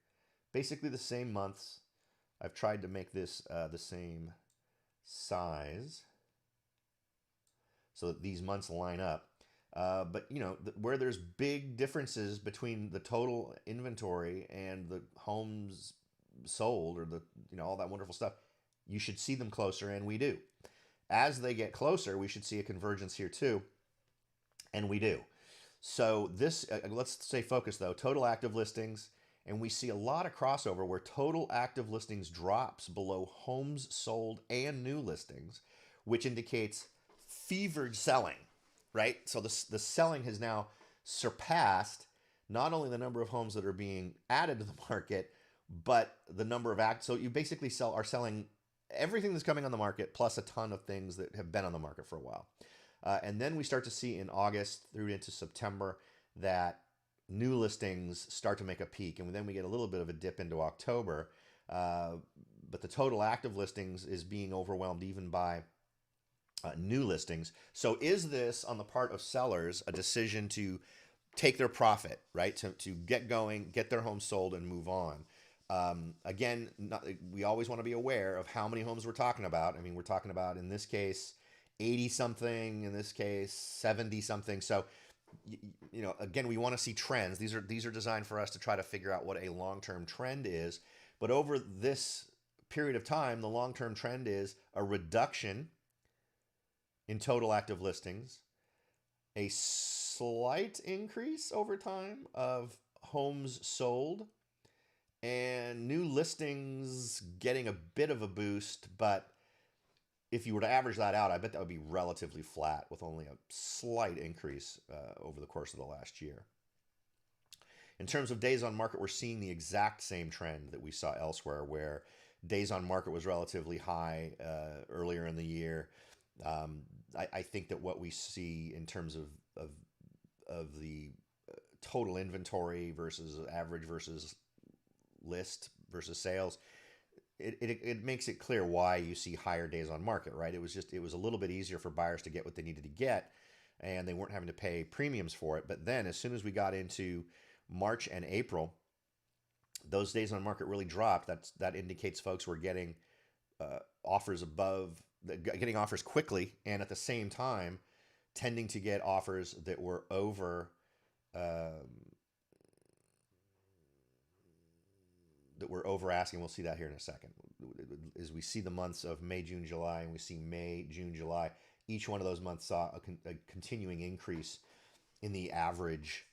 Basically the same months. I've tried to make this the same size so that these months line up. But you know, where there's big differences between the total inventory and the homes sold, or all that wonderful stuff, you should see them closer, and we do. As they get closer, we should see a convergence here too, and we do. So this, let's stay focused though. Total active listings, and we see a lot of crossover where total active listings drops below homes sold and new listings, which indicates fevered selling, right? So the selling has now surpassed not only the number of homes that are being added to the market, but the number of So you basically are selling everything that's coming on the market plus a ton of things that have been on the market for a while. And then we start to see in August through into September that new listings start to make a peak. And then we get a little bit of a dip into October. But the total active listings is being overwhelmed even by new listings. So is this, on the part of sellers, a decision to take their profit, right? To get going, get their home sold, and move on? Again, we always want to be aware of how many homes we're talking about. I mean, we're talking about, in this case, 80 something, in this case, 70 something. So, again, we want to see trends. These are designed for us to try to figure out what a long-term trend is. But over this period of time, the long-term trend is a reduction in total active listings, a slight increase over time of homes sold, and new listings getting a bit of a boost. But if you were to average that out, I bet that would be relatively flat with only a slight increase over the course of the last year. In terms of days on market, we're seeing the exact same trend that we saw elsewhere, where days on market was relatively high earlier in the year. I think that what we see in terms of the total inventory versus average versus list versus sales, it makes it clear why you see higher days on market, right? It was a little bit easier for buyers to get what they needed to get, and they weren't having to pay premiums for it. But then as soon as we got into March and April, those days on market really dropped. That indicates folks were getting offers getting offers quickly, and at the same time tending to get offers that were over asking. We'll see that here in a second. As we see the months of May, June, July, and we see May, June, July, each one of those months saw a continuing increase in the average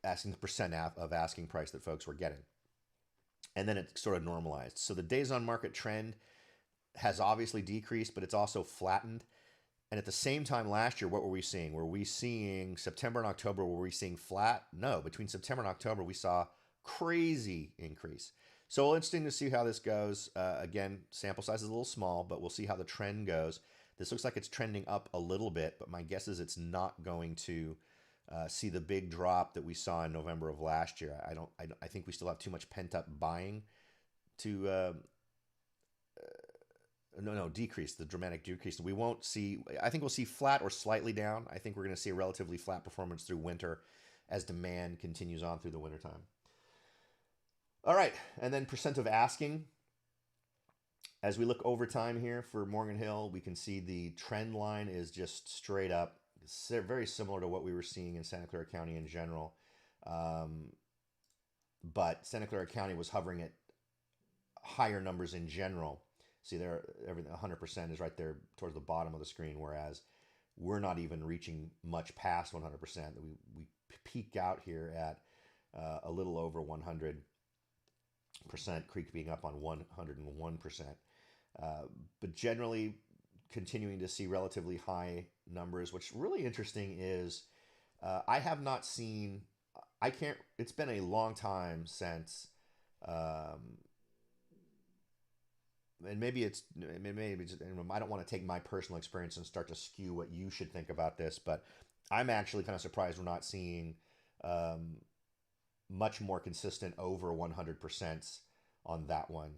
asking the percent of asking price that folks were getting. And then it sort of normalized. So the days on market trend has obviously decreased, but it's also flattened. And at the same time last year, what were we seeing? Were we seeing September and October, were we seeing flat? No, between September and October, we saw crazy increase. So interesting to see how this goes. Again, sample size is a little small, but we'll see how the trend goes. This looks like it's trending up a little bit, but my guess is it's not going to see the big drop that we saw in November of last year. I think we still have too much pent up buying to decrease, the dramatic decrease. We won't see. I think we'll see flat or slightly down. I think we're going to see a relatively flat performance through winter as demand continues on through the wintertime. All right, and then percent of asking. As we look over time here for Morgan Hill, we can see the trend line is just straight up. It's very similar to what we were seeing in Santa Clara County in general. But Santa Clara County was hovering at higher numbers in general. See there, everything 100% is right there towards the bottom of the screen, whereas we're not even reaching much past 100%. We peak out here at a little over 100%, Creek being up on 101%. But generally continuing to see relatively high numbers. What's really interesting is I have not seen, it's been a long time since, and maybe just, I don't want to take my personal experience and start to skew what you should think about this, but I'm actually kind of surprised we're not seeing much more consistent over 100% on that one.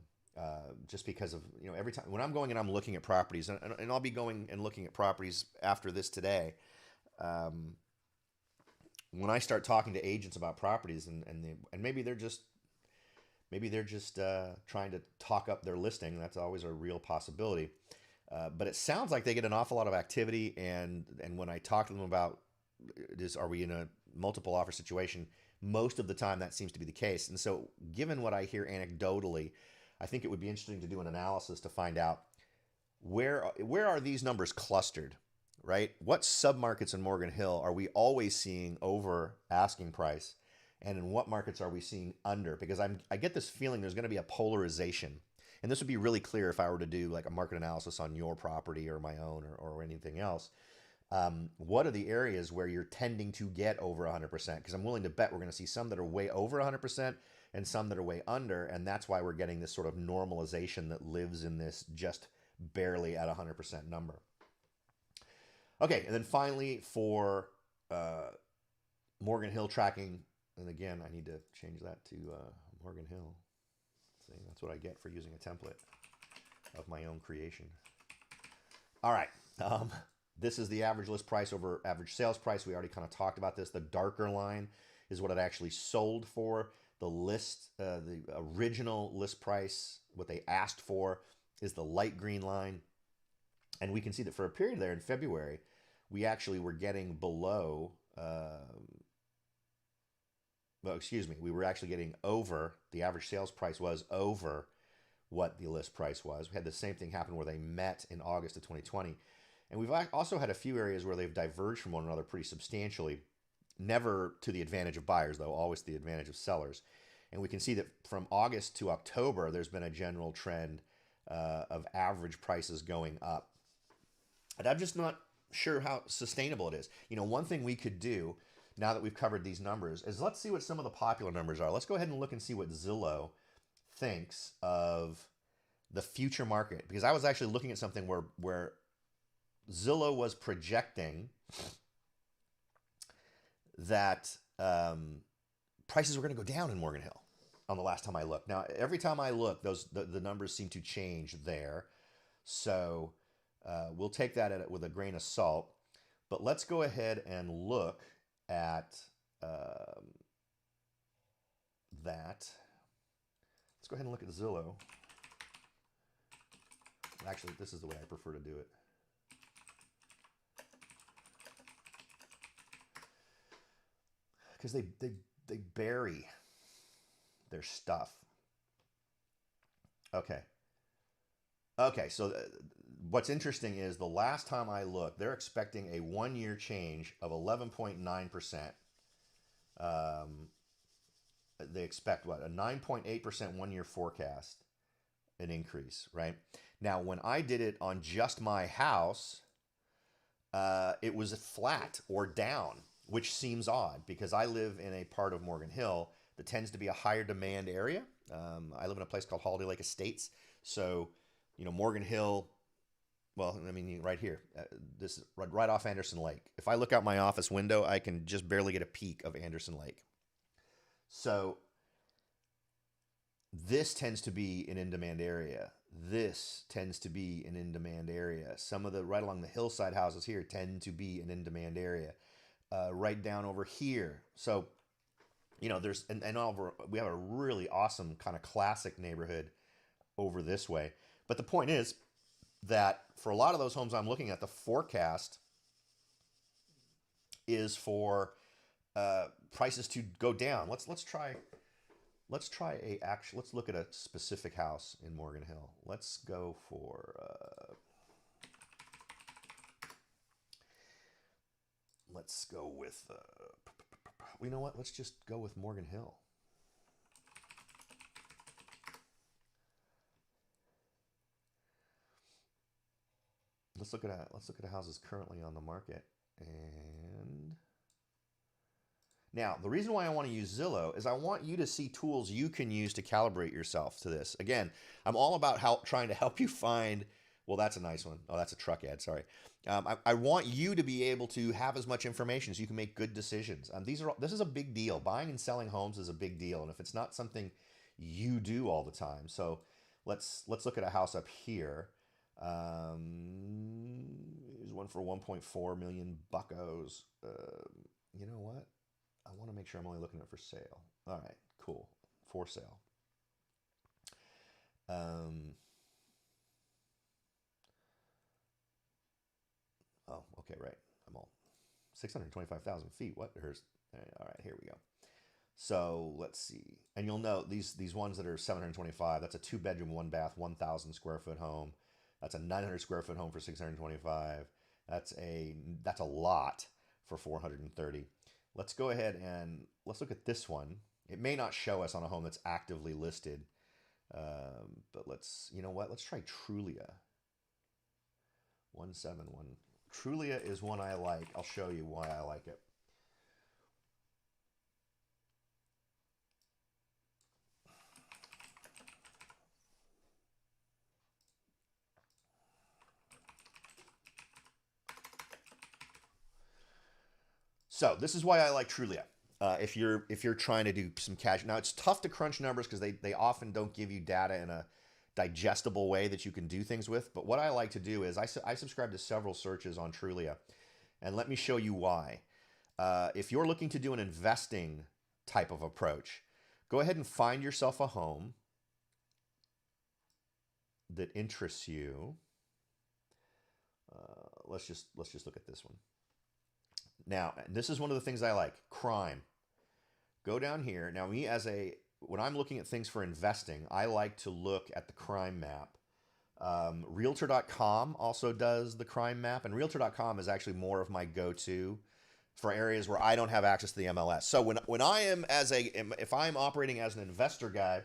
Just because of, every time when I'm going and I'm looking at properties, and I'll be going and looking at properties after this today, when I start talking to agents about properties and maybe they're just trying to talk up their listing. That's always a real possibility. But it sounds like they get an awful lot of activity, and when I talk to them about are we in a multiple offer situation, most of the time that seems to be the case. And so given what I hear anecdotally, I think it would be interesting to do an analysis to find out where are these numbers clustered, right? What submarkets in Morgan Hill are we always seeing over asking price? And in what markets are we seeing under? Because I get this feeling there's going to be a polarization. And this would be really clear if I were to do like a market analysis on your property or my own or anything else. What are the areas where you're tending to get over 100%? Because I'm willing to bet we're going to see some that are way over 100% and some that are way under. And that's why we're getting this sort of normalization that lives in this just barely at 100% number. Okay, and then finally for Morgan Hill tracking. And again, I need to change that to Morgan Hill. See, that's what I get for using a template of my own creation. All right. This is the average list price over average sales price. We already kind of talked about this. The darker line is what it actually sold for. The original list price, what they asked for, is the light green line. And we can see that for a period there in February, we actually were getting below... we were actually getting over, the average sales price was over what the list price was. We had the same thing happen where they met in August of 2020. And we've also had a few areas where they've diverged from one another pretty substantially, never to the advantage of buyers, though, always to the advantage of sellers. And we can see that from August to October, there's been a general trend of average prices going up. And I'm just not sure how sustainable it is. One thing we could do, now that we've covered these numbers, is let's see what some of the popular numbers are. Let's go ahead and look and see what Zillow thinks of the future market, because I was actually looking at something where Zillow was projecting that prices were going to go down in Morgan Hill on the last time I looked. Now, every time I look, the numbers seem to change there. So we'll take that with a grain of salt. But let's go ahead and look at that. Let's go ahead and look at Zillow. Actually, this is the way I prefer to do it. Because they bury their stuff. Okay. Okay, so what's interesting is the last time I looked, they're expecting a 1-year change of 11.9%. They expect what? A 9.8% 1-year forecast, an increase, right? Now, when I did it on just my house, it was flat or down, which seems odd because I live in a part of Morgan Hill that tends to be a higher demand area. I live in a place called Holiday Lake Estates. So, Morgan Hill, well, I mean, right here, this is right off Anderson Lake. If I look out my office window, I can just barely get a peek of Anderson Lake. So this tends to be an in-demand area. This tends to be an in-demand area. Some of the right along the hillside houses here tend to be an in-demand area. Right down over here. So, there's and over, we have a really awesome kind of classic neighborhood over this way. But the point is that for a lot of those homes I'm looking at, the forecast is for prices to go down. Let's look at a specific house in Morgan Hill. Let's go for let's go with you know what? Let's just go with Morgan Hill. Let's look at houses currently on the market. And now, the reason why I want to use Zillow is I want you to see tools you can use to calibrate yourself to this. Again, I'm all about trying to help you find, well, that's a nice one. Oh, that's a truck ad, sorry. I want you to be able to have as much information so you can make good decisions. This is a big deal. Buying and selling homes is a big deal, and if it's not something you do all the time. So let's look at a house up here. Here's one for 1.4 million buckos. You know what? I want to make sure I'm only looking at it for sale. All right, cool. For sale. Oh, okay, right. I'm all 625,000 feet. What? All right, here we go. So let's see. And you'll note these ones that are 725, that's a 2-bedroom, 1-bath, 1,000 square foot home. That's a 900 square foot home for 625. That's a lot for 430. Let's go ahead and let's look at this one. It may not show us on a home that's actively listed, but you know what? Let's try Trulia. 171. Trulia is one I like. I'll show you why I like it. So this is why I like Trulia. If you're trying to do some cash, now it's tough to crunch numbers because they often don't give you data in a digestible way that you can do things with. But what I like to do is I subscribe to several searches on Trulia, and let me show you why. If you're looking to do an investing type of approach, go ahead and find yourself a home that interests you. Let's just look at this one. Now, this is one of the things I like, crime. Go down here. Now, when I'm looking at things for investing, I like to look at the crime map. Realtor.com also does the crime map, and Realtor.com is actually more of my go-to for areas where I don't have access to the MLS. So when I am if I'm operating as an investor guy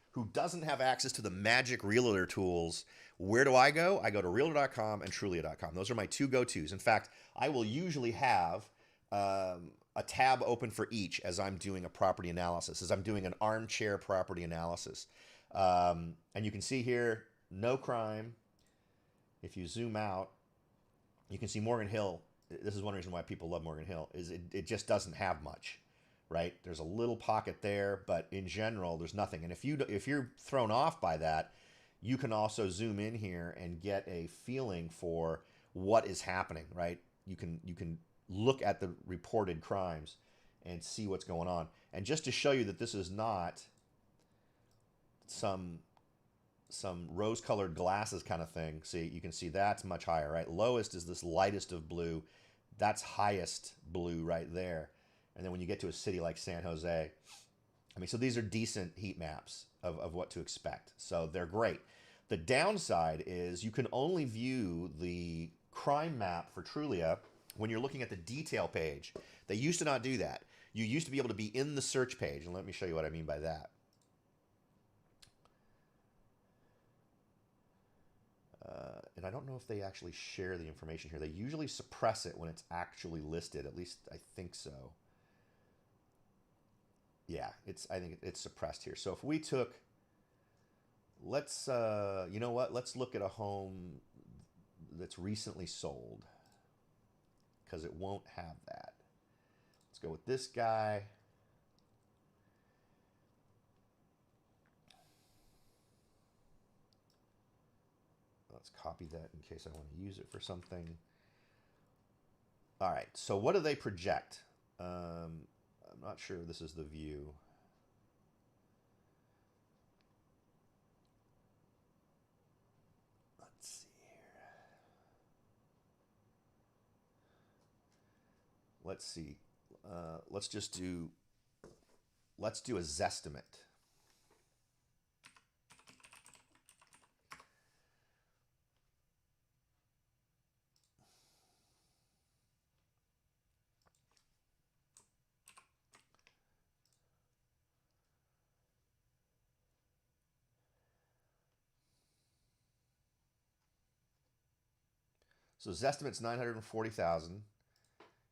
who doesn't have access to the magic realtor tools, where do I go? I go to Realtor.com and Trulia.com. Those are my two go-tos. In fact, I will usually have a tab open for each as I'm doing a property analysis, as I'm doing an armchair property analysis. And you can see here, no crime. If you zoom out, you can see Morgan Hill. This is one reason why people love Morgan Hill, is it just doesn't have much, right? There's a little pocket there, but in general, there's nothing. And if you're thrown off by that, you can also zoom in here and get a feeling for what is happening, right? You can look at the reported crimes and see what's going on. And just to show you that this is not some rose-colored glasses kind of thing. See, you can see that's much higher, right? Lowest is this lightest of blue. That's highest blue right there. And then when you get to a city like San Jose, I mean, so these are decent heat maps of what to expect. So they're great. The downside is you can only view the crime map for Trulia when you're looking at the detail page. They used to not do that. You used to be able to be in the search page. And let me show you what I mean by that. And I don't know if they actually share the information here. They usually suppress it when it's actually listed. At least I think so. Yeah, I think it's suppressed here. So if we took, let's, you know what? Let's look at a home that's recently sold, because it won't have that. Let's go with this guy. Let's copy that in case I want to use it for something. All right, so what do they project? I'm not sure this is the view. Let's see here. Let's see. Let's do a Zestimate. So Zestimate's 940,000.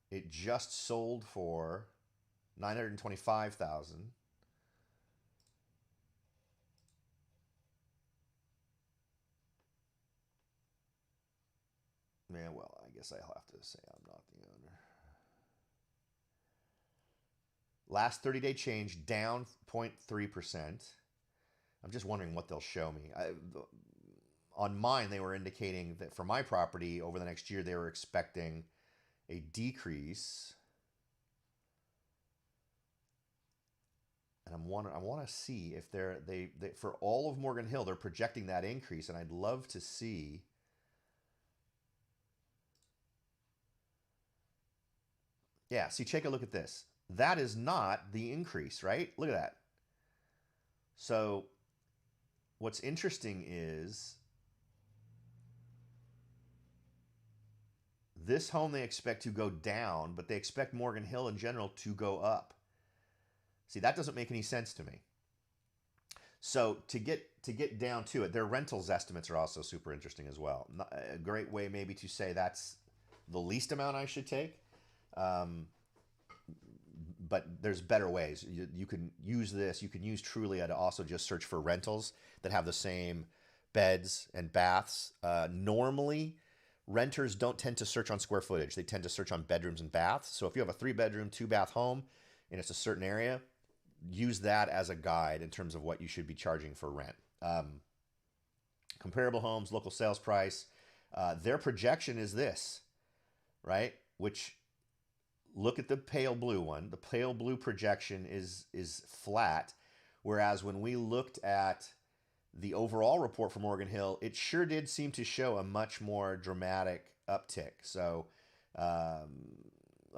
It just sold for 925,000. Man, well, I guess I'll have to say I'm not the owner. Last 30-day change down 0.3%. I'm just wondering what they'll show me. On mine, they were indicating that for my property over the next year, they were expecting a decrease. And I want to see if they for all of Morgan Hill, they're projecting that increase, and I'd love to see. Yeah, see, take a look at this. That is not the increase, right? Look at that. So what's interesting is this home they expect to go down, but they expect Morgan Hill in general to go up. See, that doesn't make any sense to me. So to get down to it, their rentals estimates are also super interesting as well. A great way maybe to say that's the least amount I should take. But there's better ways. You can use this. You can use Trulia to also just search for rentals that have the same beds and baths. Normally, renters don't tend to search on square footage. They tend to search on bedrooms and baths. So if you have a 3-bedroom, 2-bath home and it's a certain area, use that as a guide in terms of what you should be charging for rent. Comparable homes, local sales price. Their projection is this, right? Which, look at the pale blue one. The pale blue projection is flat, whereas when we looked at the overall report for Morgan Hill, it sure did seem to show a much more dramatic uptick. So a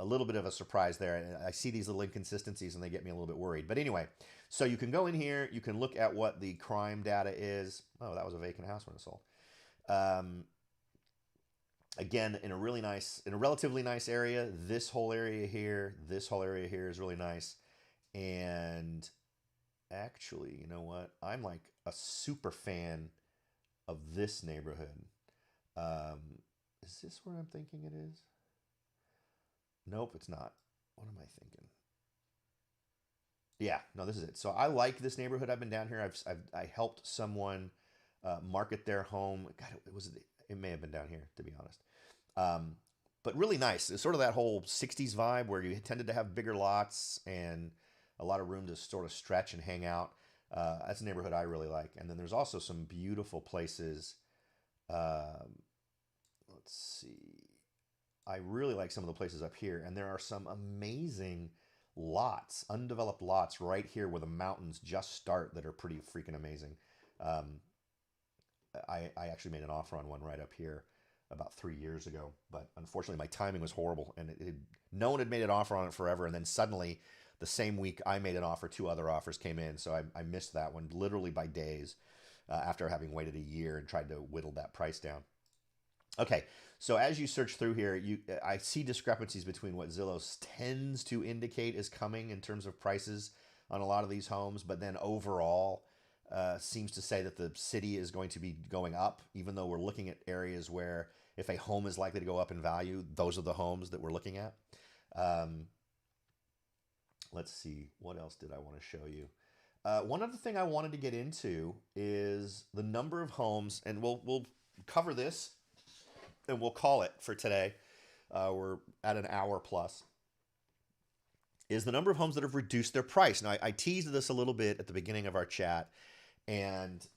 little bit of a surprise there. I see these little inconsistencies and they get me a little bit worried. But anyway, so you can go in here, you can look at what the crime data is. Oh, that was a vacant house when it sold. Again, in a relatively nice area. This whole area here is really nice. And actually, you know what? I'm like a super fan of this neighborhood. Is this where I'm thinking it is? Nope, it's not. What am I thinking? Yeah, no, this is it. So I like this neighborhood. I've been down here. I helped someone market their home. God, it may have been down here, to be honest. Um, but really nice. It's sort of that whole '60s vibe where you tended to have bigger lots and a lot of room to sort of stretch and hang out. That's a neighborhood I really like. And then there's also some beautiful places. Um, let's see. I really like some of the places up here, and there are some amazing lots, undeveloped lots right here where the mountains just start that are pretty freaking amazing. Um, I actually made an offer on one right up here about 3 years ago, but unfortunately my timing was horrible, and no one had made an offer on it forever, and then suddenly the same week I made an offer, two other offers came in, so I missed that one literally by days after having waited a year and tried to whittle that price down. Okay, so as you search through here, I see discrepancies between what Zillow tends to indicate is coming in terms of prices on a lot of these homes, but then overall seems to say that the city is going to be going up, even though we're looking at areas where if a home is likely to go up in value, those are the homes that we're looking at. Um, let's see, what else did I want to show you? One other thing I wanted to get into is the number of homes, and we'll cover this and we'll call it for today. We're at an hour plus. Is the number of homes that have reduced their price. Now, I teased this a little bit at the beginning of our chat, and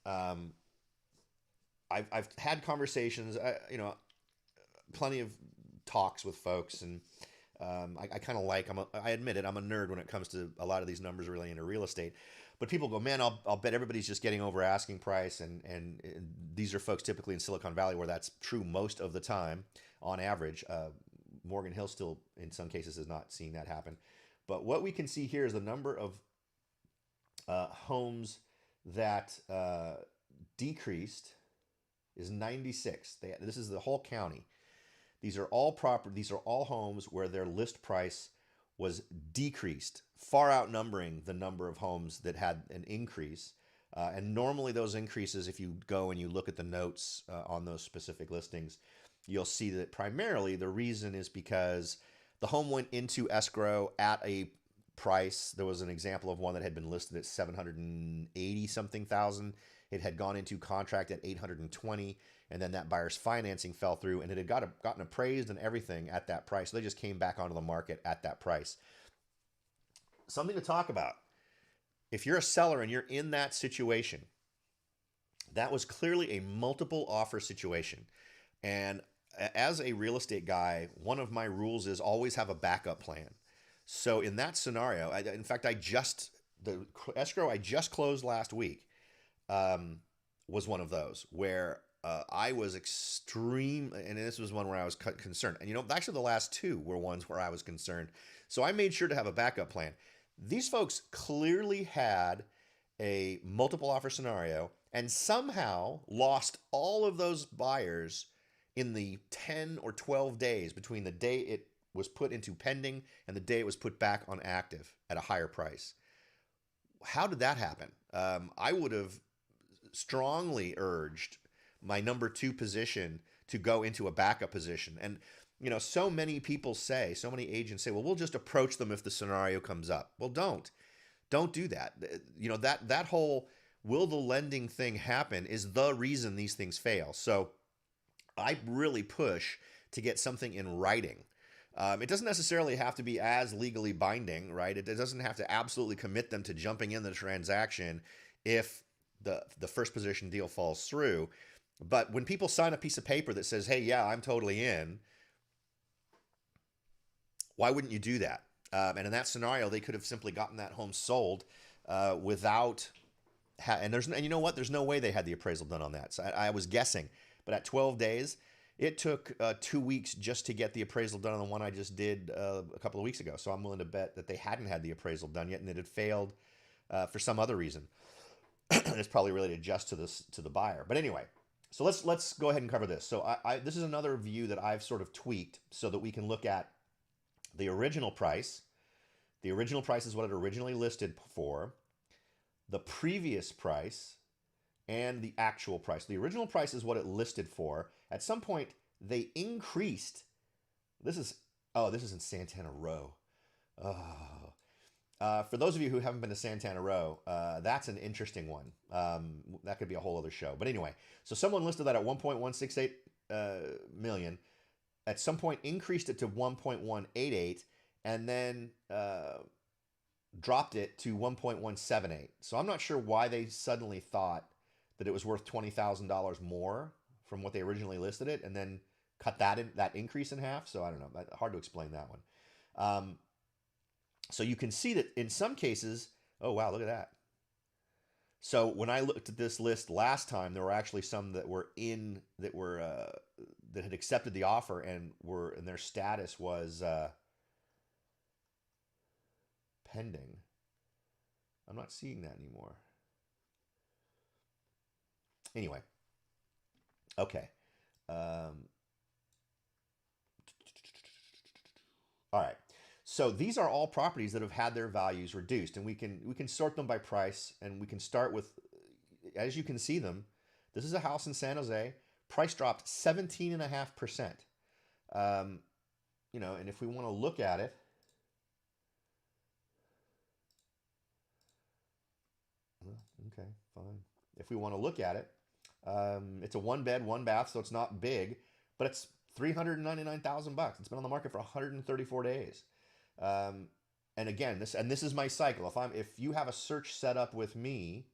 I've had conversations, plenty of talks with folks, and I kind of like, I admit it, I'm a nerd when it comes to a lot of these numbers relating into real estate. But people go, man, I'll bet everybody's just getting over asking price, and these are folks typically in Silicon Valley where that's true most of the time, on average. Morgan Hill still, in some cases, is not seeing that happen. But what we can see here is the number of homes that decreased is 96. This is the whole county. These are all These are all homes where their list price was decreased, far outnumbering the number of homes that had an increase. And normally those increases, if you go and you look at the notes on those specific listings, you'll see that primarily the reason is because the home went into escrow at a price. There was an example of one that had been listed at 780 something thousand. It had gone into contract at 820, and then that buyer's financing fell through, and it had gotten appraised and everything at that price. So they just came back onto the market at that price. Something to talk about. If you're a seller and you're in that situation, that was clearly a multiple offer situation. And as a real estate guy, one of my rules is always have a backup plan. So in that scenario, in fact, the escrow I just closed last week was one of those where I was extreme, and this was one where I was concerned. And actually the last two were ones where I was concerned. So I made sure to have a backup plan. These folks clearly had a multiple offer scenario and somehow lost all of those buyers in the 10 or 12 days between the day it was put into pending and the day it was put back on active at a higher price. How did that happen? I would have strongly urged my number two position to go into a backup position. And, so many agents say, well, we'll just approach them if the scenario comes up. Well, don't do that. That whole will the lending thing happen is the reason these things fail. So I really push to get something in writing. It doesn't necessarily have to be as legally binding, right? It doesn't have to absolutely commit them to jumping in the transaction if the first position deal falls through. But when people sign a piece of paper that says, hey, yeah, I'm totally in, why wouldn't you do that? And in that scenario, they could have simply gotten that home sold without, and you know what? There's no way they had the appraisal done on that. So I was guessing, but at 12 days, it took 2 weeks just to get the appraisal done on the one I just did a couple of weeks ago. So I'm willing to bet that they hadn't had the appraisal done yet, and it had failed for some other reason. And it's probably related just to the buyer. But anyway, so let's go ahead and cover this. So this is another view that I've sort of tweaked so that we can look at the original price. The original price is what it originally listed for, the previous price, and the actual price. The original price is what it listed for. At some point, they increased. This is in Santana Row. Oh. For those of you who haven't been to Santana Row, that's an interesting one. That could be a whole other show. But anyway, so someone listed that at 1.168 million. At some point, increased it to 1.188, and then dropped it to 1.178. So I'm not sure why they suddenly thought that it was worth $20,000 more from what they originally listed it, and then cut that increase in half. So I don't know. Hard to explain that one. So you can see that in some cases, oh wow, look at that. So when I looked at this list last time, there were actually some that were that had accepted the offer and their status was pending. I'm not seeing that anymore. Anyway, okay. All right. So these are all properties that have had their values reduced, and we can sort them by price, and we can start with, as you can see them. This is a house in San Jose. Price dropped 17.5%. And if we want to look at it, okay, fine. If we want to look at it, it's a one bed, one bath, so it's not big, but it's $399,000. It's been on the market for 134 days. And again, this is my cycle. If you have a search set up with me,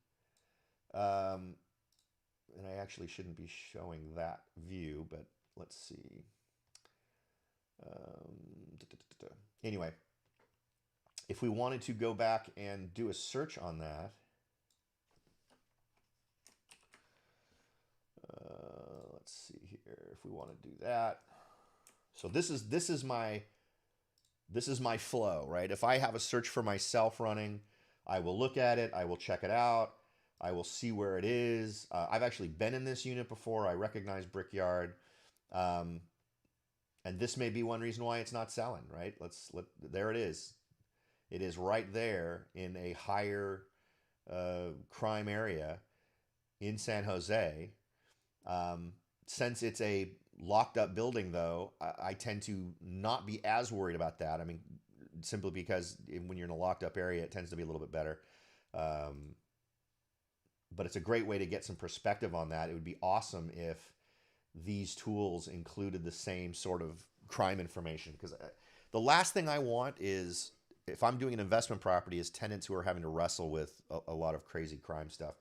and I actually shouldn't be showing that view, but let's see. Anyway, if we wanted to go back and do a search on that, let's see here. If we want to do that, so this is my flow, right? If I have a search for myself running, I will look at it, I will check it out, I will see where it is. I've actually been in this unit before. I recognize Brickyard, and this may be one reason why it's not selling, right? There it is. It is right there in a higher crime area in San Jose. Since it's a locked up building, though, I tend to not be as worried about that. I mean, simply because when you're in a locked up area, it tends to be a little bit better. But it's a great way to get some perspective on that. It would be awesome if these tools included the same sort of crime information, because the last thing I want is, if I'm doing an investment property, is tenants who are having to wrestle with a lot of crazy crime stuff.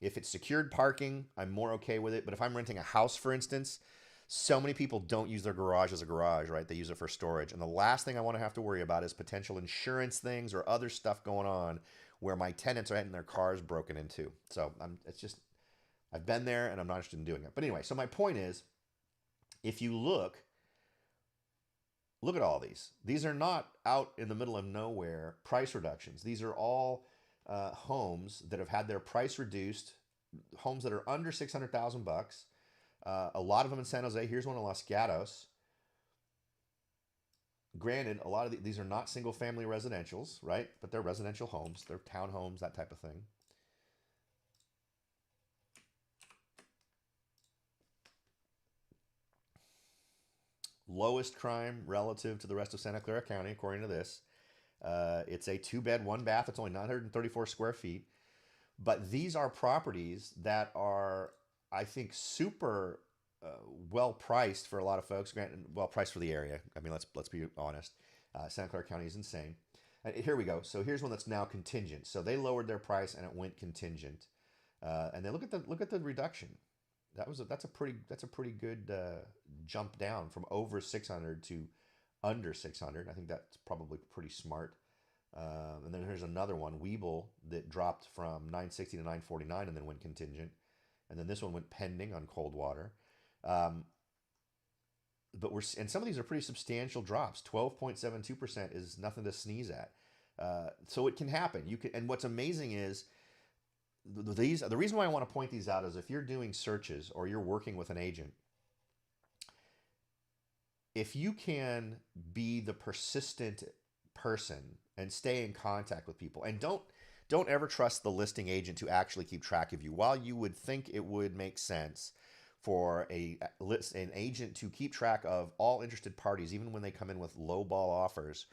If it's secured parking, I'm more okay with it. But if I'm renting a house, for instance, so many people don't use their garage as a garage, right? They use it for storage. And the last thing I want to have to worry about is potential insurance things or other stuff going on where my tenants are having their cars broken into. So I've been there and I'm not interested in doing it. But anyway, so my point is, if you look at all these. These are not out in the middle of nowhere price reductions. These are all homes that have had their price reduced, homes that are under $600,000. A lot of them in San Jose. Here's one in Los Gatos. Granted, a lot of these are not single family residentials, right? But they're residential homes. They're townhomes, that type of thing. Lowest crime relative to the rest of Santa Clara County, according to this. It's a 2-bed, 1-bath. It's only 934 square feet. But these are properties that are, I think, super well priced for a lot of folks. Granted, well priced for the area. I mean, let's be honest. Santa Clara County is insane. Here we go. So here's one that's now contingent. So they lowered their price and it went contingent. And then look at the reduction. That's a pretty good jump down from over 600 to under 600. I think that's probably pretty smart. And then here's another one, Weeble, that dropped from 960 to 949 and then went contingent. And then this one went pending on Coldwater. But some of these are pretty substantial drops. 12.72% is nothing to sneeze at. So it can happen. And what's amazing is the reason why I want to point these out is if you're doing searches or you're working with an agent, if you can be the persistent person and stay in contact with people, and don't ever trust the listing agent to actually keep track of you. While you would think it would make sense for an agent to keep track of all interested parties, even when they come in with low ball offers,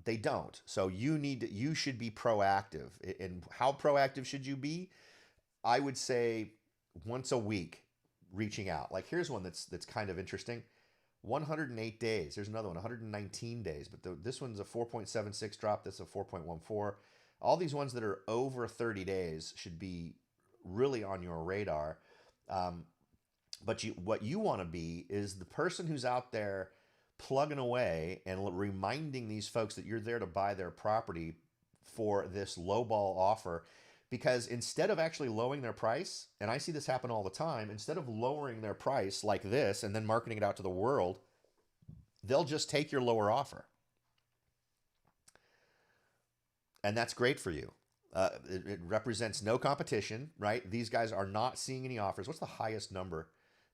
They don't. So you should be proactive. And how proactive should you be? I would say once a week, reaching out. Like here's one that's kind of interesting. 108 days. There's another one, 119 days. But this one's a 4.76 drop. This is a 4.14. All these ones that are over 30 days should be really on your radar. Um, but what you want to be is the person who's out there plugging away and reminding these folks that you're there to buy their property for this lowball offer. Because instead of actually lowering their price, and I see this happen all the time, instead of lowering their price like this and then marketing it out to the world, they'll just take your lower offer. And that's great for you. It represents no competition, right? These guys are not seeing any offers. What's the highest number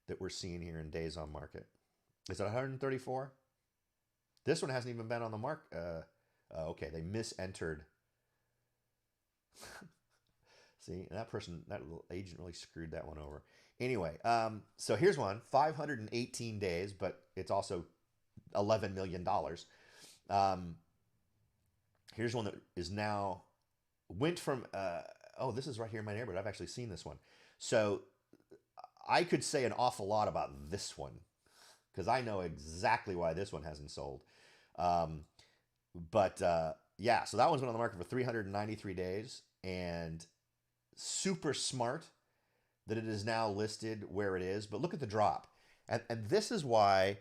that we're seeing here in days on market? Is it 134? This one hasn't even been on the mark. Okay, they misentered. See, that little agent really screwed that one over. Anyway, so here's one, 518 days, but it's also $11 million. Here's one that is now went from, oh, this is right here in my neighborhood. I've actually seen this one. So I could say an awful lot about this one because I know exactly why this one hasn't sold. But yeah, so that one's been on the market for 393 days and super smart that it is now listed where it is. But look at the drop. And this is why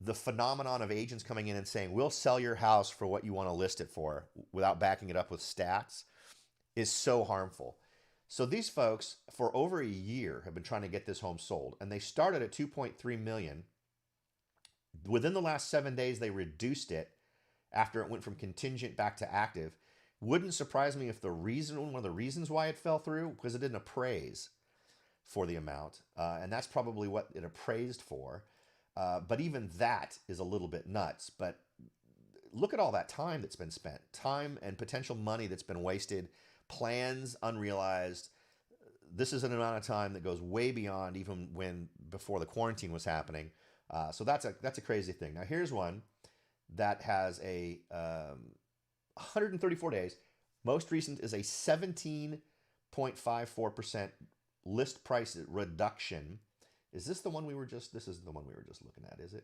the phenomenon of agents coming in and saying, we'll sell your house for what you want to list it for without backing it up with stats is so harmful. So these folks for over a year have been trying to get this home sold and they started at 2.3 million. Within the last 7 days, they reduced it after it went from contingent back to active. Wouldn't surprise me if one of the reasons why it fell through, because it didn't appraise for the amount. And that's probably what it appraised for. But even that is a little bit nuts. But look at all that time that's been spent, time and potential money that's been wasted, plans unrealized. This is an amount of time that goes way beyond even before the quarantine was happening. So that's a crazy thing. Now here's one that has a 134 days. Most recent is a 17.54% list price reduction. Is this the one this isn't the one we were just looking at, is it?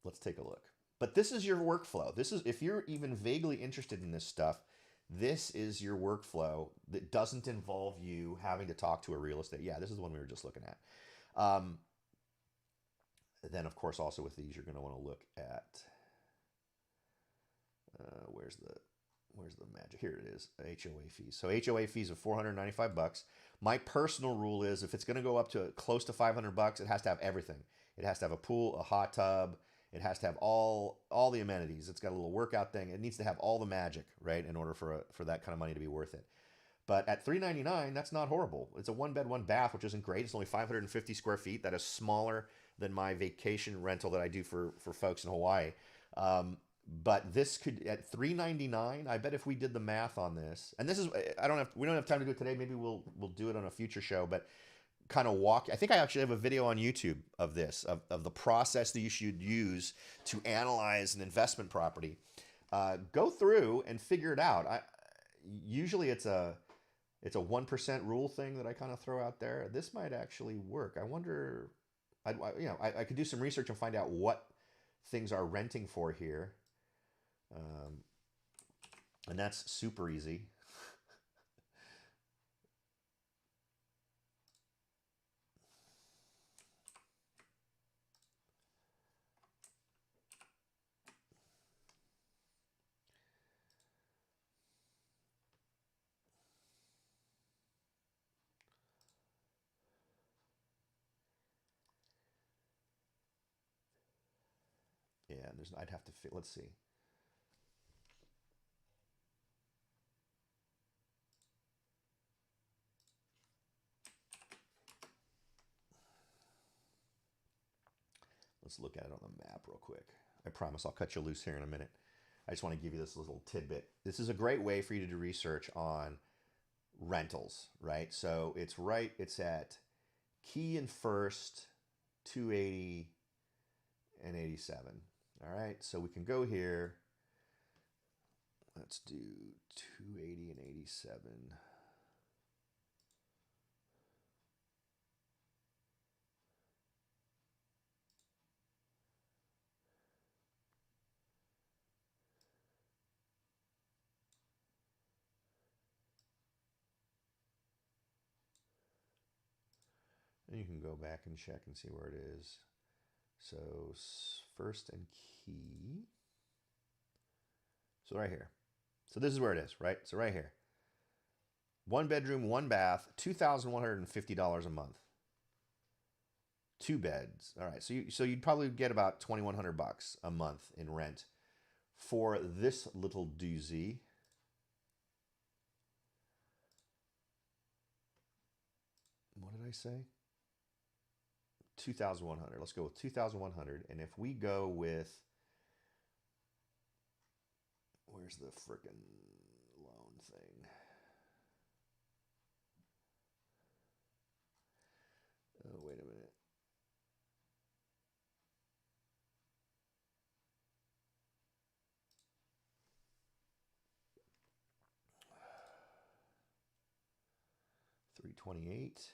Let's take a look. But this is your workflow. This is, if you're even vaguely interested in this stuff, this is your workflow that doesn't involve you having to talk to a real estate. Yeah, this is the one we were just looking at. Then, of course, also with these, you're going to want to look at where's the magic? Here it is, HOA fees. So HOA fees of $495. My personal rule is if it's going to go up to close to $500, it has to have everything. It has to have a pool, a hot tub. It has to have all the amenities. It's got a little workout thing. It needs to have all the magic, right, in order for that kind of money to be worth it. But at $399, that's not horrible. It's a 1-bed, 1-bath, which isn't great. It's only 550 square feet. That is smaller than my vacation rental that I do for folks in Hawaii. But this could, at $399, I bet if we did the math on this, and this is, we don't have time to do it today. Maybe we'll do it on a future show, but kind of walk. I think I actually have a video on YouTube of this, of the process that you should use to analyze an investment property. Go through and figure it out. Usually it's a 1% rule thing that I kind of throw out there. This might actually work. I wonder, I could do some research and find out what things are renting for here. And that's super easy. Yeah, I'd have to fit, let's see. Let's look at it on the map real quick. I promise I'll cut you loose here in a minute. I just want to give you this little tidbit. This is a great way for you to do research on rentals, right? So it's at Key and First, 280 and 87. All right, so we can go here. Let's do 280 and 87. And you can go back and check and see where it is. So first and key. So right here. So this is where it is, right? So right here. 1 bedroom, 1 bath, $2,150 a month. 2 beds. All right. So you'd probably get about $2,100 a month in rent for this little doozy. What did I say? 2,100. Let's go with 2,100. And if we go with, where's the frickin' loan thing? Oh, wait a minute. $328.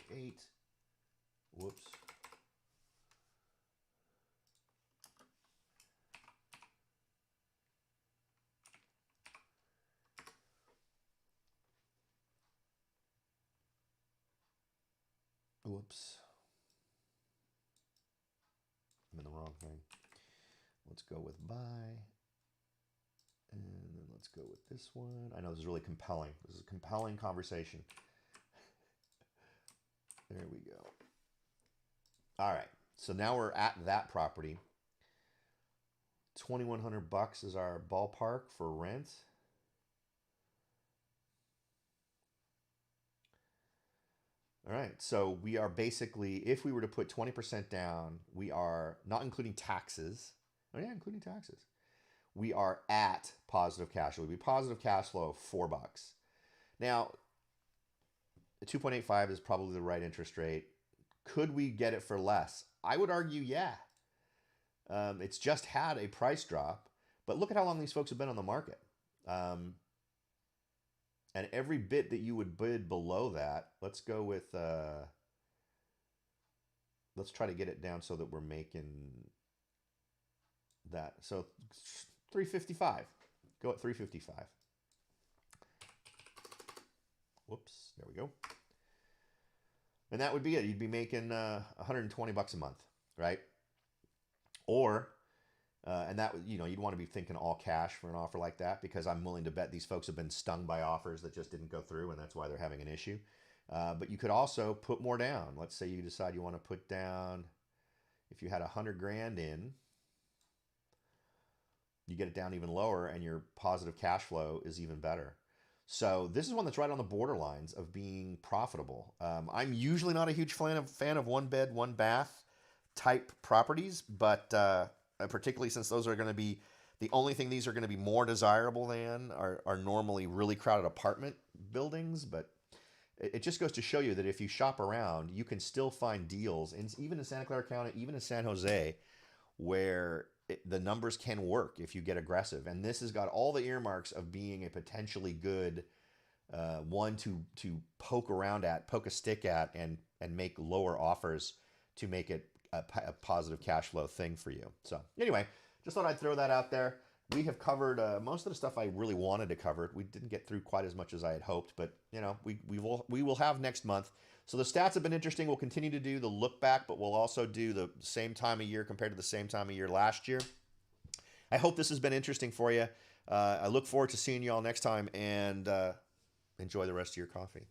328. Whoops. Whoops. I'm in the wrong thing. Let's go with buy. And then let's go with this one. I know this is really compelling. This is a compelling conversation. There we go. All right. So now we're at that property. $2,100 is our ballpark for rent. All right. So we are basically, if we were to put 20% down, we are not including taxes. Oh yeah, including taxes. We are at positive cash flow. It would be positive cash flow of $4. Now, 2.85 is probably the right interest rate. Could we get it for less? I would argue, yeah. It's just had a price drop, but look at how long these folks have been on the market. And every bit that you would bid below that, let's go with, let's try to get it down so that we're making that. So 355. Go at 355. Whoops, there we go. And that would be it. You'd be making $120 a month, right? Or, and that, you know, you'd want to be thinking all cash for an offer like that, because I'm willing to bet these folks have been stung by offers that just didn't go through, and that's why they're having an issue. But you could also put more down. Let's say you decide you want to put down, if you had 100 grand in, you get it down even lower, and your positive cash flow is even better. So this is one that's right on the borderlines of being profitable. I'm usually not a huge fan of 1 bed, 1 bath type properties, but particularly since those are going to be the only thing these are going to be more desirable than are normally really crowded apartment buildings. But it just goes to show you that if you shop around, you can still find deals, even in Santa Clara County, even in San Jose, where the numbers can work if you get aggressive. And this has got all the earmarks of being a potentially good one to poke around at, poke a stick at, and make lower offers to make it a positive cash flow thing for you. So anyway, just thought I'd throw that out there. We have covered most of the stuff I really wanted to cover. We didn't get through quite as much as I had hoped, but you know, we will have next month. So the stats have been interesting. We'll continue to do the look back, but we'll also do the same time of year compared to the same time of year last year. I hope this has been interesting for you. I look forward to seeing you all next time, and enjoy the rest of your coffee.